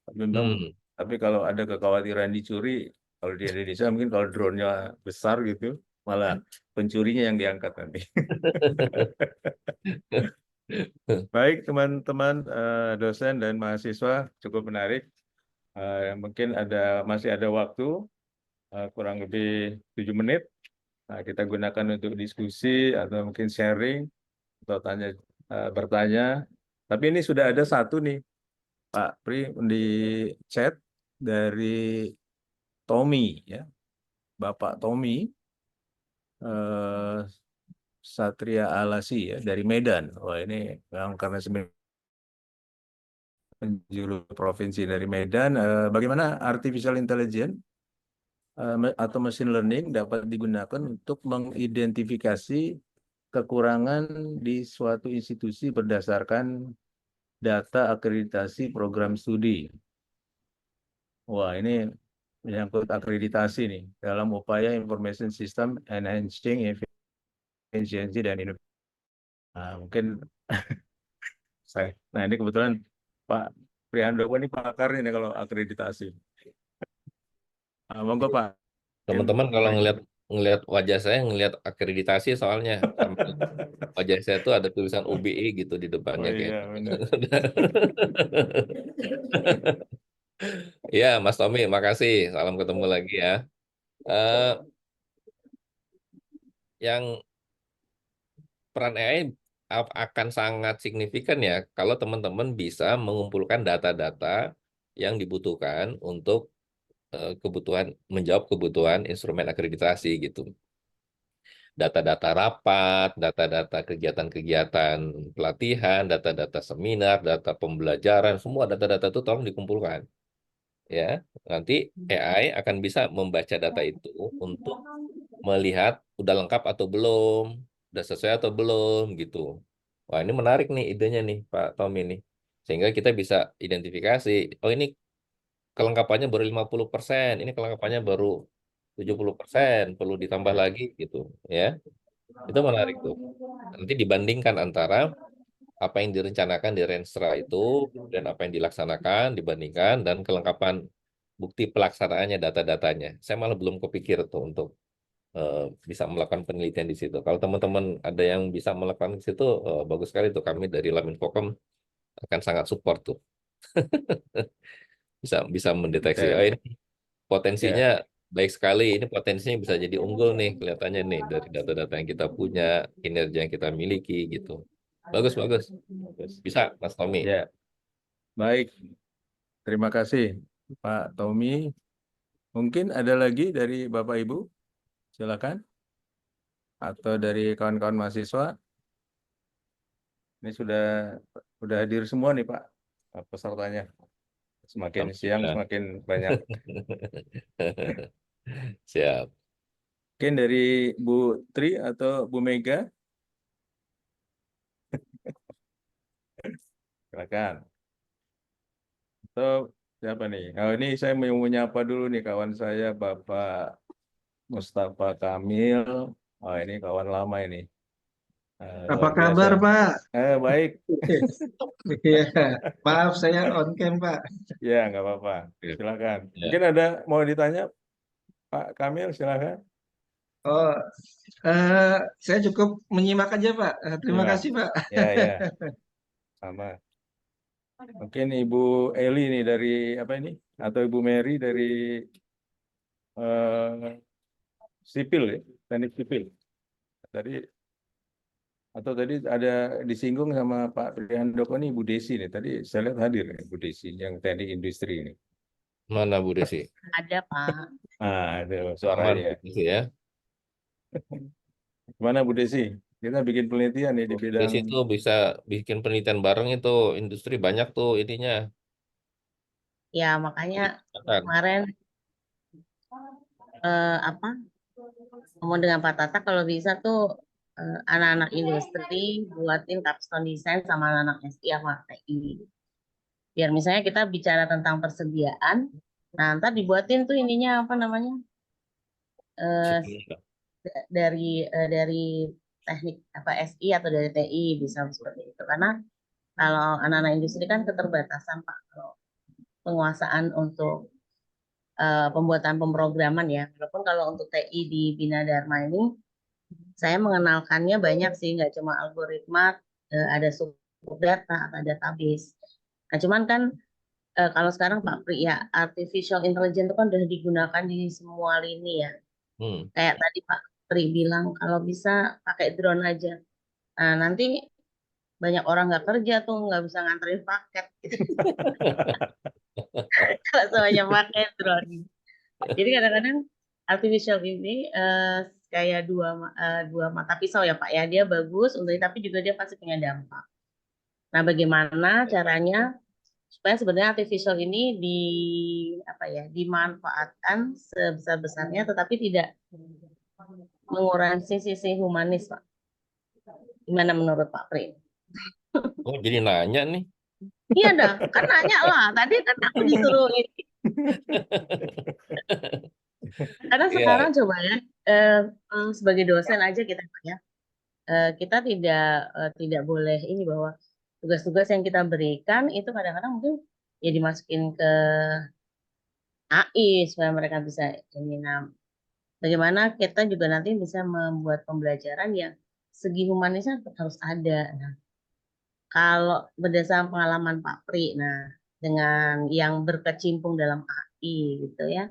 Tapi memang, tapi kalau ada kekhawatiran dicuri, kalau di Indonesia mungkin kalau drone-nya besar gitu, malah pencurinya yang diangkat nanti. Baik teman-teman dosen dan mahasiswa, cukup menarik. Mungkin masih ada waktu kurang lebih 7 menit. Nah, kita gunakan untuk diskusi atau mungkin sharing atau bertanya. Tapi ini sudah ada satu nih Pak Pri di chat dari Tommy ya. Bapak Tommy Satria Alasi ya dari Medan. Wah ini karena penjuru provinsi dari Medan. Bagaimana artificial intelligence atau machine learning dapat digunakan untuk mengidentifikasi kekurangan di suatu institusi berdasarkan data akreditasi program studi. Wah, ini menyangkut akreditasi nih dalam upaya information system enhancing efficiency dan inovasi. Nah, mungkin nah ini kebetulan Pak Prihandoko ini pakar nih kalau akreditasi. Monggo Pak. Teman-teman kalau ngelihat wajah saya, ngelihat akreditasi soalnya sama wajah saya tuh ada tulisan UBI gitu di Oh depannya kayak. iya benar. Ya, Mas Tommy, makasih. Salam ketemu lagi ya. Eh, yang peran AI akan sangat signifikan ya kalau teman-teman bisa mengumpulkan data-data yang dibutuhkan untuk menjawab kebutuhan instrumen akreditasi gitu. Data-data rapat, data-data kegiatan-kegiatan pelatihan, data-data seminar, data pembelajaran, semua data-data itu tolong dikumpulkan. Ya, nanti AI akan bisa membaca data itu untuk melihat udah lengkap atau belum, udah sesuai atau belum gitu. Wah, ini menarik nih idenya nih Pak Tommy nih. Sehingga kita bisa identifikasi, oh ini kelengkapannya baru 50%, ini kelengkapannya baru 70%, perlu ditambah lagi gitu ya. Itu menarik tuh. Nanti dibandingkan antara apa yang direncanakan di Renstra itu dan apa yang dilaksanakan dibandingkan dan kelengkapan bukti pelaksanaannya data-datanya. Saya malah belum kepikir tuh untuk bisa melakukan penelitian di situ. Kalau teman-teman ada yang bisa melakukan di situ, bagus sekali tuh. Kami dari Laminfokom akan sangat support tuh. Bisa mendeteksi. Oh, Ya, ini potensinya ya, baik sekali. Ini potensinya bisa jadi unggul nih kelihatannya nih dari data-data yang kita punya, kinerja yang kita miliki gitu. Bagus, bagus. Bisa, Mas Tommy. ya. Baik. Terima kasih Pak Tommy. Mungkin ada lagi dari Bapak Ibu, silakan. Atau dari kawan-kawan mahasiswa. Ini sudah hadir semua nih Pak pesertanya. Semakin siang Alhamdulillah. semakin banyak. Siap. Mungkin dari Bu Tri atau Bu Mega, silakan. Atau siapa nih? Oh, ini saya mau menyapa dulu nih kawan saya Bapak Mustafa Kamil. Oh, ini kawan lama ini. Apa Luar biasa. kabar, Pak? Baik. Iya, maaf saya on cam, Pak. Ya, nggak apa-apa. Silakan. Ya. Mungkin ada mau ditanya Pak Kamil, silakan. Oh, saya cukup menyimak aja, Pak. Terima Simak. kasih, Pak. Ya, ya. Sama. Mungkin Ibu Eli nih dari apa ini? Atau Ibu Mary dari eh, sipil ya, teknik sipil. Tadi tadi ada disinggung sama Pak Prihandoko nih Bu Desi nih. Tadi saya lihat hadir nih Bu Desi yang teknik industri ini. Mana Bu Desi? Ada, Pak. Ada Aman suaranya. Bu Desi ya. Gimana Bu Desi? Kita bikin penelitian nih di bidang Desi itu bisa bikin penelitian bareng itu industri banyak tuh ininya. Ya, makanya Kan? kemarin apa ngomong dengan Pak Tata kalau bisa tuh anak-anak industri buatin capstone design sama anak-anak SI sama TI. Biar misalnya kita bicara tentang persediaan, nah ntar dibuatin tuh ininya apa namanya eh, dari teknik apa SI atau dari TI bisa seperti itu. Karena kalau anak-anak industri kan keterbatasan Pak kalau penguasaan untuk pembuatan pemrograman ya. Walaupun kalau untuk TI di Bina Dharma ini saya mengenalkannya banyak sih, nggak cuma algoritma, ada sub data atau database. Nah, cuman kan kalau sekarang Pak Pri ya artificial intelligence itu kan sudah digunakan di semua lini ya. Kayak tadi Pak Pri bilang kalau bisa pakai drone aja. Nah, nanti banyak orang nggak kerja tuh nggak bisa nganterin paket. Kalau semuanya pakai drone. Jadi kadang-kadang artificial ini kayak dua mata pisau ya Pak ya. Dia bagus untuk tapi juga dia pasti punya dampak. Nah, bagaimana caranya supaya sebenarnya artificial ini dimanfaatkan sebesar-besarnya tetapi tidak mengurangi sisi humanis, Pak. Gimana menurut Pak Pri? Oh, jadi nanya nih. Iya dah, kan nanya lah. Tadi kan aku disuruh ini. Karena Iya, sekarang coba ya, sebagai dosen aja kita Pak ya, kita tidak boleh ini bahwa tugas-tugas yang kita berikan itu kadang-kadang mungkin ya dimasukin ke AI supaya mereka bisa ini. Nah, bagaimana kita juga nanti bisa membuat pembelajaran yang segi humanisnya harus ada. Nah, kalau berdasarkan pengalaman Pak Pri, nah dengan yang berkecimpung dalam AI gitu ya,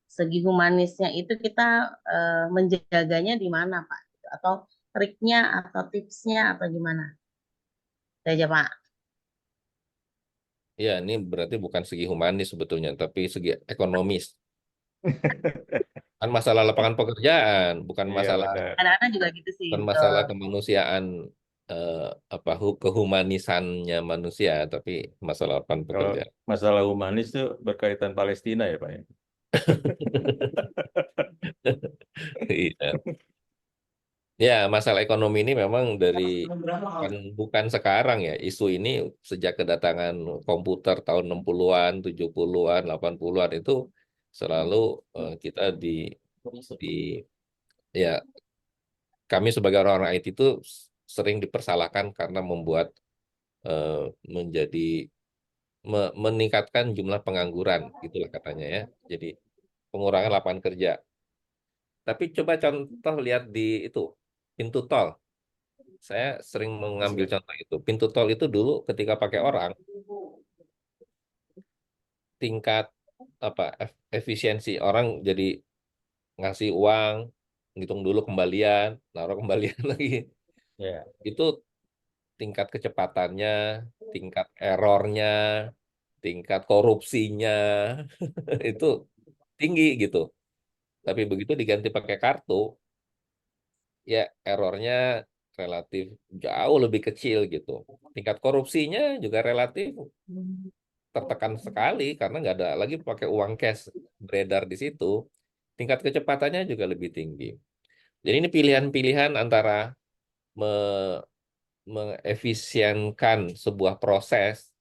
segi humanisnya itu kita menjaganya di mana Pak? Atau triknya atau tipsnya atau gimana? Saya aja Pak. ya ini berarti bukan segi humanis sebetulnya, tapi segi ekonomis. Kan masalah lapangan pekerjaan, bukan Iya, masalah benar. Kadang-kadang juga gitu sih, bukan betul. masalah kemanusiaan kehumanisannya manusia, tapi masalah lapangan Kalau pekerjaan. masalah humanis itu berkaitan Palestina ya Pak ya. Iya. Ya, masalah ekonomi ini memang bukan sekarang ya. Isu ini sejak kedatangan komputer tahun 60-an, 70-an, 80-an itu selalu kita di ya kami sebagai orang IT itu sering dipersalahkan karena membuat meningkatkan jumlah pengangguran gitulah katanya ya. Jadi pengurangan lapangan kerja. Tapi coba contoh lihat di itu pintu tol. Saya sering mengambil contoh itu. Pintu tol itu dulu ketika pakai orang, tingkat efisiensi orang jadi ngasih uang, ngitung dulu kembalian, naruh kembalian lagi. Ya. Itu tingkat kecepatannya, tingkat errornya, tingkat korupsinya itu tinggi gitu. Tapi begitu diganti pakai kartu, ya errornya relatif jauh lebih kecil gitu. Tingkat korupsinya juga relatif tertekan sekali karena nggak ada lagi pakai uang cash beredar di situ. Tingkat kecepatannya juga lebih tinggi. Jadi ini pilihan-pilihan antara mengefisienkan sebuah proses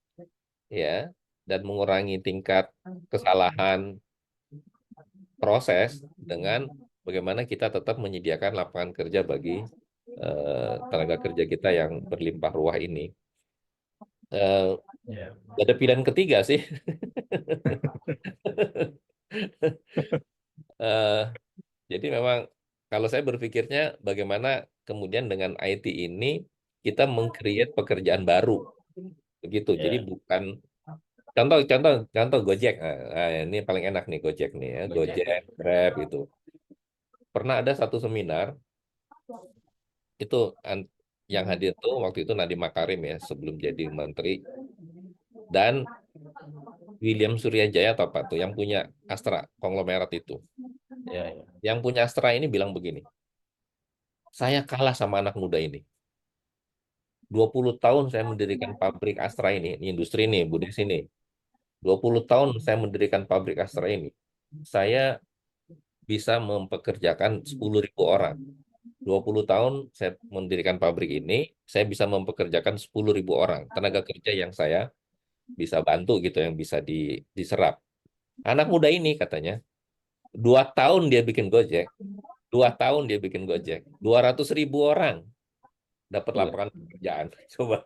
ya dan mengurangi tingkat kesalahan proses dengan bagaimana kita tetap menyediakan lapangan kerja bagi tenaga kerja kita yang berlimpah ruah ini. Ada pilihan ketiga sih. Jadi memang kalau saya berpikirnya bagaimana kemudian dengan IT ini kita meng-create pekerjaan baru. Begitu. Jadi bukan contoh Gojek. Nah, ini paling enak nih Gojek nih ya. Gojek, Grab itu. Pernah ada satu seminar itu yang hadir tuh waktu itu Nadiem Makarim ya sebelum jadi menteri dan William Suryajaya atau apa tuh yang punya Astra konglomerat itu. Ya. Yang punya Astra ini bilang begini. Saya kalah sama anak muda ini. 20 tahun saya mendirikan pabrik Astra ini industri ini, Bu Desi ini. 20 tahun saya mendirikan pabrik Astra ini. Saya bisa mempekerjakan 10.000 orang. 20 tahun saya mendirikan pabrik ini, saya bisa mempekerjakan 10.000 orang. Tenaga kerja yang saya bisa bantu gitu, yang bisa diserap. Anak muda ini katanya, 2 tahun dia bikin Gojek, 2 tahun dia bikin Gojek, 200.000 orang dapat lapangan pekerjaan. Coba.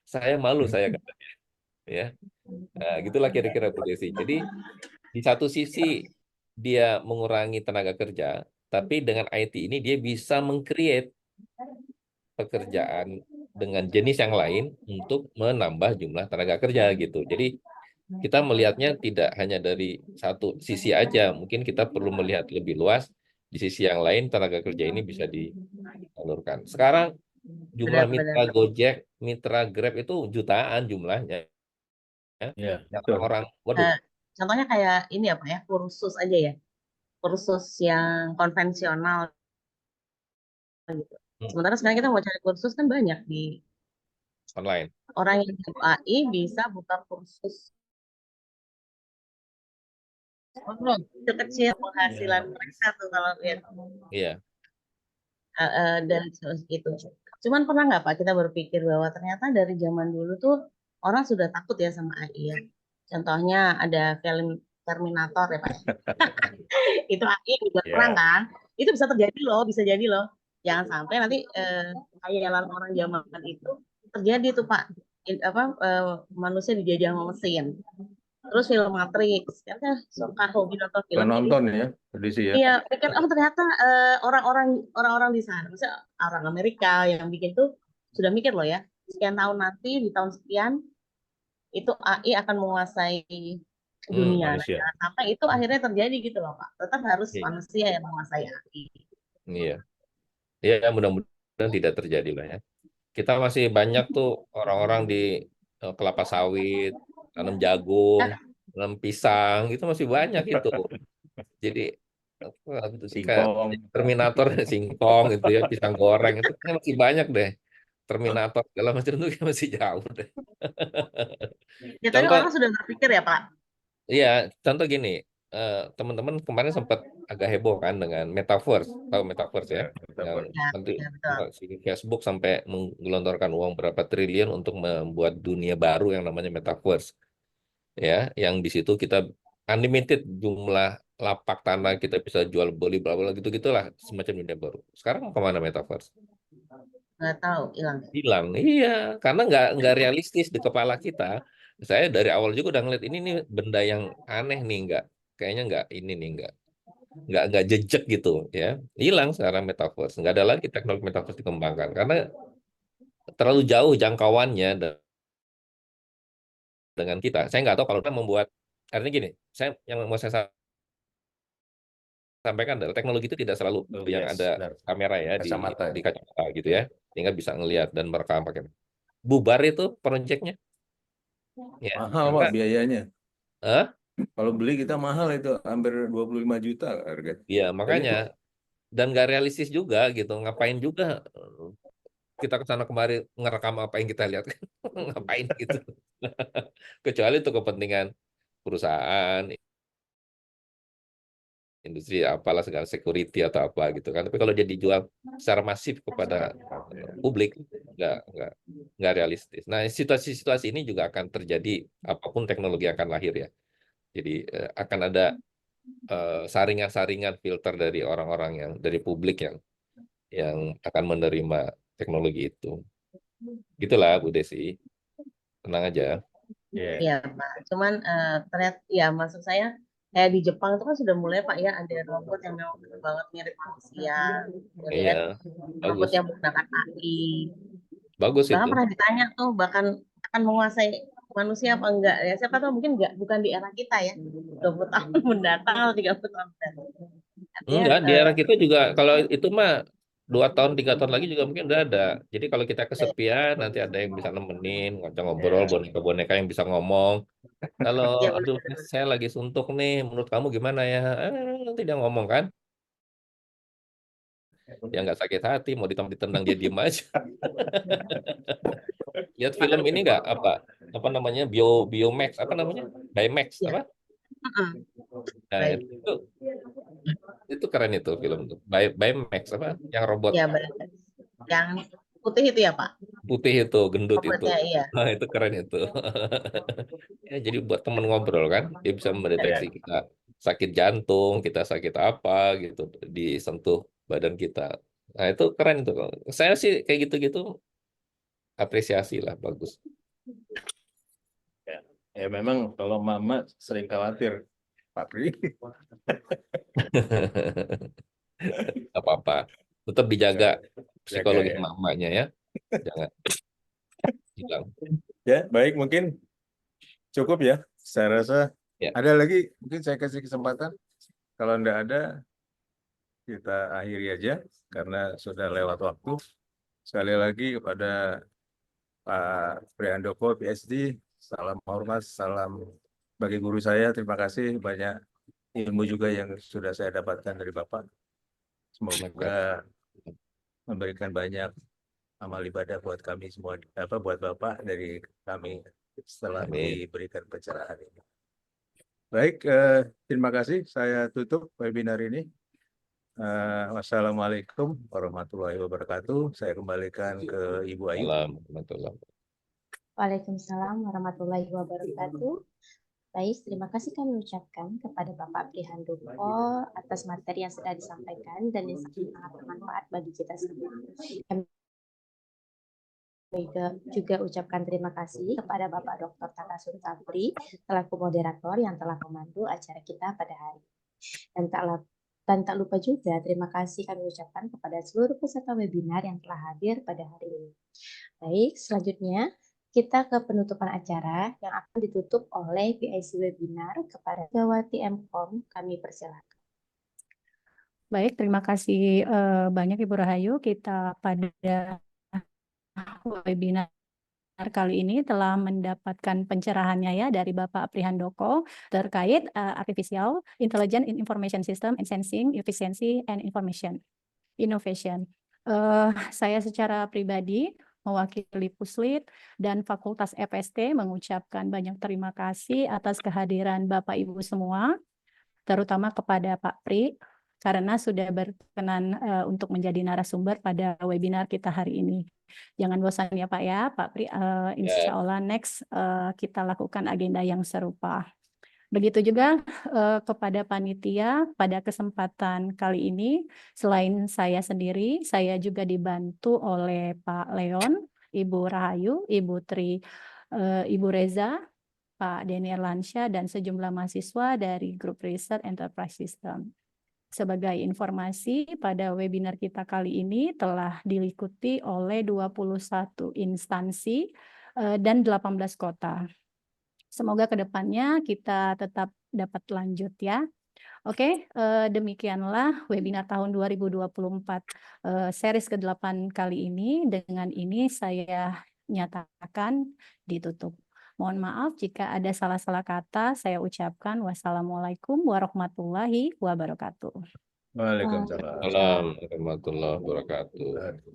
Saya malu saya katanya. Ya. Nah, gitulah kira-kira Bu Desi. Jadi di satu sisi dia mengurangi tenaga kerja, tapi dengan IT ini dia bisa meng-create pekerjaan dengan jenis yang lain untuk menambah jumlah tenaga kerja gitu. Jadi kita melihatnya tidak hanya dari satu sisi aja, mungkin kita perlu melihat lebih luas. Di sisi yang lain tenaga kerja ini bisa disalurkan. Sekarang jumlah mitra Gojek, mitra Grab itu jutaan jumlahnya. Ya, Orang, waduh, contohnya kayak ini apa ya, kursus aja ya, kursus yang konvensional gitu. Sementara sekarang kita mau cari kursus kan banyak di Online. orang yang di AI bisa buka kursus online. Itu kecil penghasilan mereka tuh kalau lihat Iya. dari itu. Cuman pernah nggak Pak kita berpikir bahwa ternyata dari zaman dulu tuh orang sudah takut ya sama AI ya. Contohnya ada film Terminator ya Pak. Itu AI juga perang Ya. kan. Itu bisa terjadi loh, bisa jadi loh. Jangan sampai nanti khayalan orang zaman itu terjadi tuh Pak. Manusia dijajah sama mesin. Terus film Matrix, kan suka hobi nonton film. Penonton ya, kondisi ya. Iya, pikir ternyata orang-orang di sana, misalnya orang Amerika yang bikin tuh sudah mikir loh ya, sekian tahun nanti di tahun sekian itu AI akan menguasai dunia. Nah, Manusia. jangan sampai itu akhirnya terjadi gitu loh Pak. Tetap harus Iya. manusia yang menguasai AI. Iya. Ya, mudah-mudahan tidak terjadi lah ya. Kita masih banyak tuh orang-orang di kelapa sawit, tanam jagung, tanam pisang, itu masih banyak itu. Jadi kayak Singkong. Terminator, singkong gitu ya, pisang goreng itu kayaknya masih banyak deh. Terminator segala macam itu kayak masih jauh deh. Ya tapi Contoh, orang sudah berpikir ya Pak. iya, contoh gini, teman-teman kemarin sempat agak heboh kan dengan metaverse, tahu metaverse ya, yang Ya, nanti ya betul. si Facebook sampai menggelontorkan uang berapa triliun untuk membuat dunia baru yang namanya metaverse, ya, yang di situ kita unlimited jumlah lapak tanah kita bisa jual beli bla bla gitu gitulah semacam dunia baru. Sekarang mau kemana metaverse? Nggak tahu, hilang. Hilang, iya, karena nggak realistis di kepala kita. Saya dari awal juga udah ngeliat ini nih benda yang aneh nih, kayaknya nggak ini nih nggak jejak gitu ya. Hilang sekarang metaverse, nggak ada lagi teknologi metaverse dikembangkan karena terlalu jauh jangkauannya dengan kita. Saya nggak tahu kalau kita membuat, artinya gini, saya yang mau saya sampaikan adalah teknologi itu tidak selalu yang Yes, ada benar. kamera ya Kacamata. di kacamata gitu ya, sehingga bisa ngelihat dan merekam pakai. Bubar itu proyeknya. Ya, Mahal karena Pak biayanya. eh, Kalau beli kita mahal itu hampir 25 juta harga. ya Jadi makanya dan nggak realistis juga gitu. Ngapain juga kita ke sana kemari ngerekam apa yang kita lihat kan? Ngapain gitu. Kecuali untuk kepentingan perusahaan, industri apalah segala security atau apa gitu kan. Tapi kalau dia dijual secara masif kepada publik nggak realistis. Nah, situasi-situasi ini juga akan terjadi apapun teknologi akan lahir ya. Jadi akan ada saringan-saringan filter dari orang-orang yang dari publik yang akan menerima teknologi itu. Gitulah Bu Desi, tenang aja. Iya Pak. Cuman ternyata ya maksud saya kayak di Jepang itu kan sudah mulai Pak ya ada robot yang memang benar banget mirip manusia, gitu Iya, ya. Robot bagus, yang menggunakan AI. bagus Bahkan itu. pernah ditanya tuh bahkan akan menguasai manusia apa enggak ya? Siapa tahu mungkin enggak bukan di era kita ya. 20 tahun mendatang atau 30 tahun mendatang. Artinya Enggak, di era kita juga kalau itu mah 2 tahun 3 tahun lagi juga mungkin udah ada. Jadi kalau kita kesepian nanti ada yang bisa nemenin, ngajak ngobrol, boneka-boneka yang bisa ngomong. Kalau ya aduh saya lagi suntuk nih, menurut kamu gimana ya? Nanti dia ngomong kan, dia nggak sakit hati, mau ditendang dia diem aja. Lihat film ini nggak apa namanya Biomax apa namanya Baymax ya. apa? Nah, Baik. itu keren itu film tuh. Baymax apa? Yang robot Ya baik. Yang putih itu ya Pak. putih itu, gendut itu. Robotnya iya. Nah, itu keren itu. Ya, jadi buat temen ngobrol kan, dia bisa mendeteksi kita sakit jantung, kita sakit apa gitu, disentuh badan kita. Nah, itu keren itu. Saya sih kayak gitu-gitu apresiasi lah, bagus. Ya memang kalau mama sering khawatir Pak Pri. Apa-apa. Tetap dijaga psikologi ya. mamanya ya. Jangan hilang. Ya, baik mungkin cukup ya. Saya rasa Ya. ada lagi mungkin saya kasih kesempatan. Kalau enggak ada kita akhiri aja karena sudah lewat waktu. Sekali lagi kepada Pak Prihandoko PhD, salam hormat, salam sebagai guru saya, terima kasih banyak ilmu juga yang sudah saya dapatkan dari Bapak. Semoga memberikan banyak amal ibadah buat kami semua, buat Bapak dari kami setelah Amin. diberikan pencerahan ini. Baik, terima kasih. Saya tutup webinar ini. Wassalamualaikum warahmatullahi wabarakatuh. Saya kembalikan ke Ibu Ayu. Waalaikumsalam warahmatullahi wabarakatuh. Baik, terima kasih kami ucapkan kepada Bapak Prihandoko atas materi yang sudah disampaikan dan yang sangat bermanfaat bagi kita semua. Kami juga ucapkan terima kasih kepada Bapak Dr. Tata Tabri selaku moderator yang telah memandu acara kita pada hari ini. Dan tak lupa juga terima kasih kami ucapkan kepada seluruh peserta webinar yang telah hadir pada hari ini. Baik, selanjutnya kita ke penutupan acara yang akan ditutup oleh PIC webinar kepada Gawati M.Com. Kami persilakan. Baik, terima kasih banyak Ibu Rahayu. Kita pada webinar kali ini telah mendapatkan pencerahannya ya dari Bapak Prihandoko terkait Artificial Intelligence in Information System and Sensing Efficiency and Information Innovation. Saya secara pribadi mewakili Puslit dan Fakultas FST mengucapkan banyak terima kasih atas kehadiran Bapak Ibu semua, terutama kepada Pak Pri karena sudah berkenan untuk menjadi narasumber pada webinar kita hari ini. Jangan bosan ya Pak ya, Pak Pri, insya Allah next kita lakukan agenda yang serupa. Begitu juga kepada panitia pada kesempatan kali ini, selain saya sendiri, saya juga dibantu oleh Pak Leon, Ibu Rahayu, Ibu Tri, Ibu Reza, Pak Denny Erlansyah, dan sejumlah mahasiswa dari Grup Research Enterprise System. Sebagai informasi, pada webinar kita kali ini telah diikuti oleh 21 instansi dan 18 kota. Semoga ke depannya kita tetap dapat lanjut ya. Oke, demikianlah webinar tahun 2024 series ke-8 kali ini. Dengan ini saya nyatakan ditutup. Mohon maaf jika ada salah-salah kata, saya ucapkan wassalamualaikum warahmatullahi wabarakatuh. Waalaikumsalam. Waalaikumsalam warahmatullahi wabarakatuh.